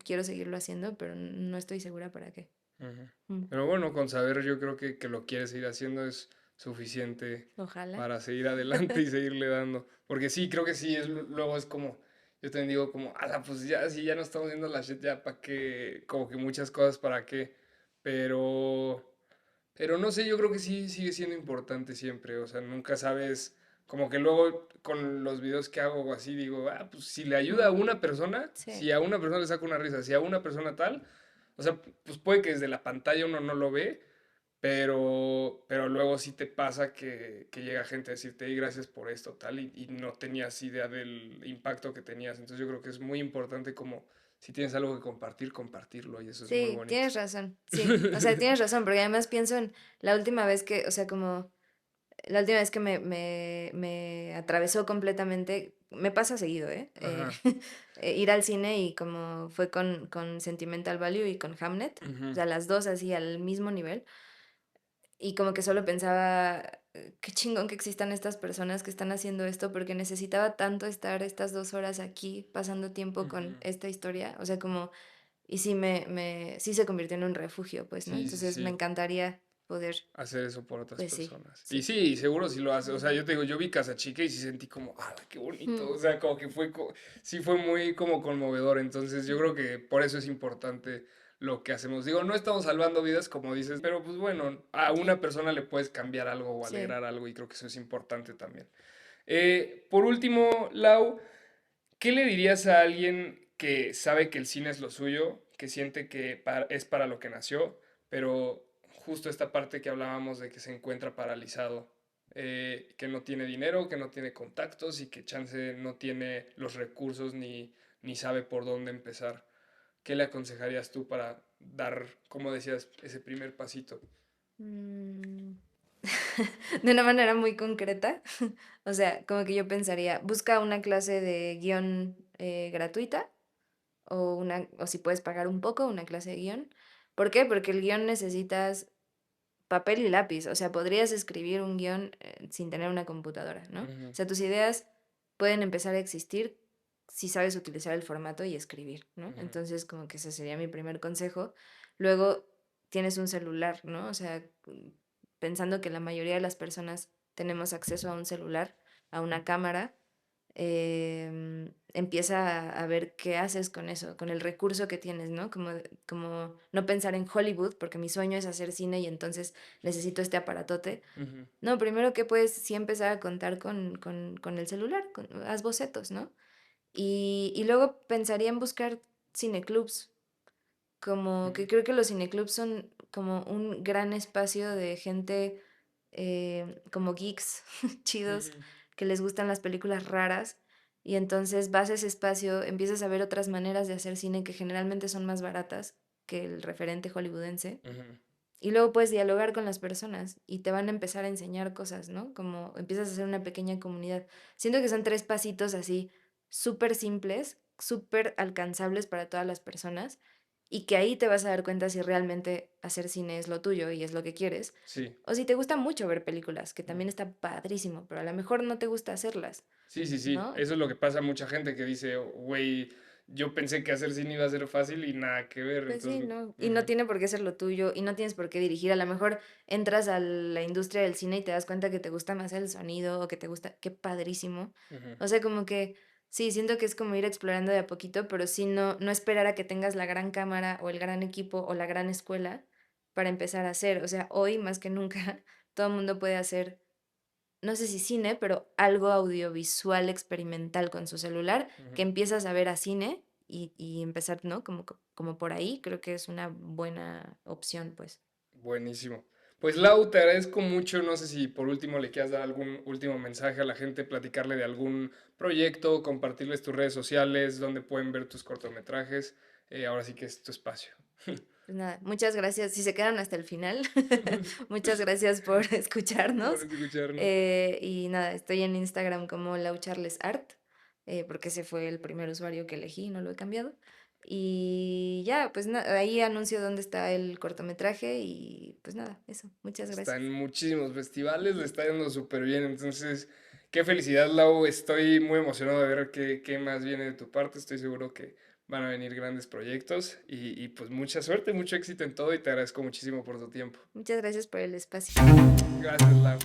Quiero seguirlo haciendo, pero no estoy segura para qué. Ujú. Mm, Pero bueno, con saber yo creo que lo quieres seguir haciendo es suficiente Ojalá. para seguir adelante y seguirle dando. Porque sí, creo que sí, luego es como, yo también digo como, ala, pues ya, si ya no estamos viendo la shit, ya para qué, como que muchas cosas para qué. Pero, pero no sé, yo creo que sí sigue siendo importante siempre, o sea, nunca sabes, como que luego con los videos que hago o así digo, ah, pues si le ayuda a Mm, una persona, sí, si a una persona le saca una risa, si a una persona tal, o sea, pues puede que desde la pantalla uno no lo ve, pero luego sí te pasa que llega gente a decirte, "Ey, gracias por esto, tal, y no tenías idea del impacto que tenías. Entonces yo creo que es muy importante como si tienes algo que compartir, compartirlo, y eso es muy sí, bonito. tienes razón. Sí, o sea, tienes razón, porque además pienso en la última vez que, o sea, como la última vez que me atravesó completamente, me pasa seguido, ¿eh? Ajá. Ir al cine y como fue con Sentimental Value y con Hamnet, o Ujú, sea, las dos así al mismo nivel. Y como que solo pensaba, qué chingón que existan estas personas que están haciendo esto, porque necesitaba tanto estar estas 2 horas aquí pasando tiempo con ujú. esta historia. O sea, como, y sí sí se convirtió en un refugio, pues, ¿no? Sí, sí, Entonces me sí. encantaría poder, Hacer eso por otras pues sí, personas. Y sí. sí, seguro sí lo hace. O sea, yo te digo, yo vi Casa Chica y sí sentí como, ¡ah, qué bonito! Mm, O sea, como que fue, sí fue muy como conmovedor. Entonces yo creo que por eso es importante lo que hacemos. Digo, no estamos salvando vidas, como dices, pero pues bueno, a sí, una persona le puedes cambiar algo o sí. alegrar algo y creo que eso es importante también. Por último, Lau, ¿qué le dirías a alguien que sabe que el cine es lo suyo, que siente que es para lo que nació, pero justo esta parte que hablábamos de que se encuentra paralizado, que no tiene dinero, que no tiene contactos y que chance no tiene los recursos ni sabe por dónde empezar? ¿Qué le aconsejarías tú para dar, como decías, ese primer pasito? Mm, de una manera muy concreta. O sea, como que yo pensaría, busca una clase de guión gratuita o si puedes pagar un poco, una clase de guión. ¿Por qué? Porque el guión necesitas papel y lápiz. O sea, podrías escribir un guión sin tener una computadora, ¿no? O Ujú, sea, tus ideas pueden empezar a existir si sabes utilizar el formato y escribir, ¿no? ujú, Entonces, como que ese sería mi primer consejo. Luego, tienes un celular, ¿no? O sea, pensando que la mayoría de las personas tenemos acceso a un celular, a una cámara, empieza a ver qué haces con eso, con el recurso que tienes, ¿no? Como no pensar en Hollywood, porque mi sueño es hacer cine y entonces necesito este aparatote. ujú, No, primero que puedes sí empezar a contar con el celular, haz bocetos, ¿no? Y luego pensaría en buscar cineclubs, como que creo que los cineclubs son como un gran espacio de gente como geeks chidos ujú, que les gustan las películas raras y entonces vas a ese espacio, empiezas a ver otras maneras de hacer cine que generalmente son más baratas que el referente hollywoodense ujú, y luego puedes dialogar con las personas y te van a empezar a enseñar cosas, ¿no? Como empiezas a hacer una pequeña comunidad. Siento que son 3 pasitos así súper simples, súper alcanzables para todas las personas y que ahí te vas a dar cuenta si realmente hacer cine es lo tuyo y es lo que quieres, sí. o si te gusta mucho ver películas, que Ujú. también está padrísimo, pero a lo mejor no te gusta hacerlas, Sí, sí, sí. ¿no? Eso es lo que pasa a mucha gente que dice, güey, yo pensé que hacer cine iba a ser fácil y nada que ver. Pues sí, Entonces, ¿no? Y no ujú, tiene por qué ser lo tuyo y no tienes por qué dirigir. A lo mejor entras a la industria del cine y te das cuenta que te gusta más el sonido o que te gusta, qué padrísimo. ujú, O sea, como que sí, siento que es como ir explorando de a poquito, pero sí no esperar a que tengas la gran cámara o el gran equipo o la gran escuela para empezar a hacer. O sea, hoy más que nunca todo el mundo puede hacer, no sé si cine, pero algo audiovisual experimental con su celular, que ujú. empiezas a ver a cine y empezar, ¿no? Como por ahí, creo que es una buena opción, pues. Buenísimo. Pues Lau, te agradezco mucho. No sé si por último le quieras dar algún último mensaje a la gente, platicarle de algún proyecto, compartirles tus redes sociales, donde pueden ver tus cortometrajes. Ahora sí que es tu espacio. Pues nada, muchas gracias. Si se quedaron hasta el final, muchas gracias por Por escucharnos. escucharnos. Y nada, estoy en Instagram como laucharlesart, porque ese fue el primer usuario que elegí, no lo he cambiado. Y ya, pues ahí anuncio dónde está el cortometraje y pues nada, eso. Muchas Está gracias. en muchísimos festivales, le está yendo súper bien. Entonces, qué felicidad, Lau. Estoy muy emocionado de ver qué más viene de tu parte. Estoy seguro que van a venir grandes proyectos y pues mucha suerte, mucho éxito en todo y te agradezco muchísimo por tu tiempo. Muchas gracias por el espacio. Gracias, Lau.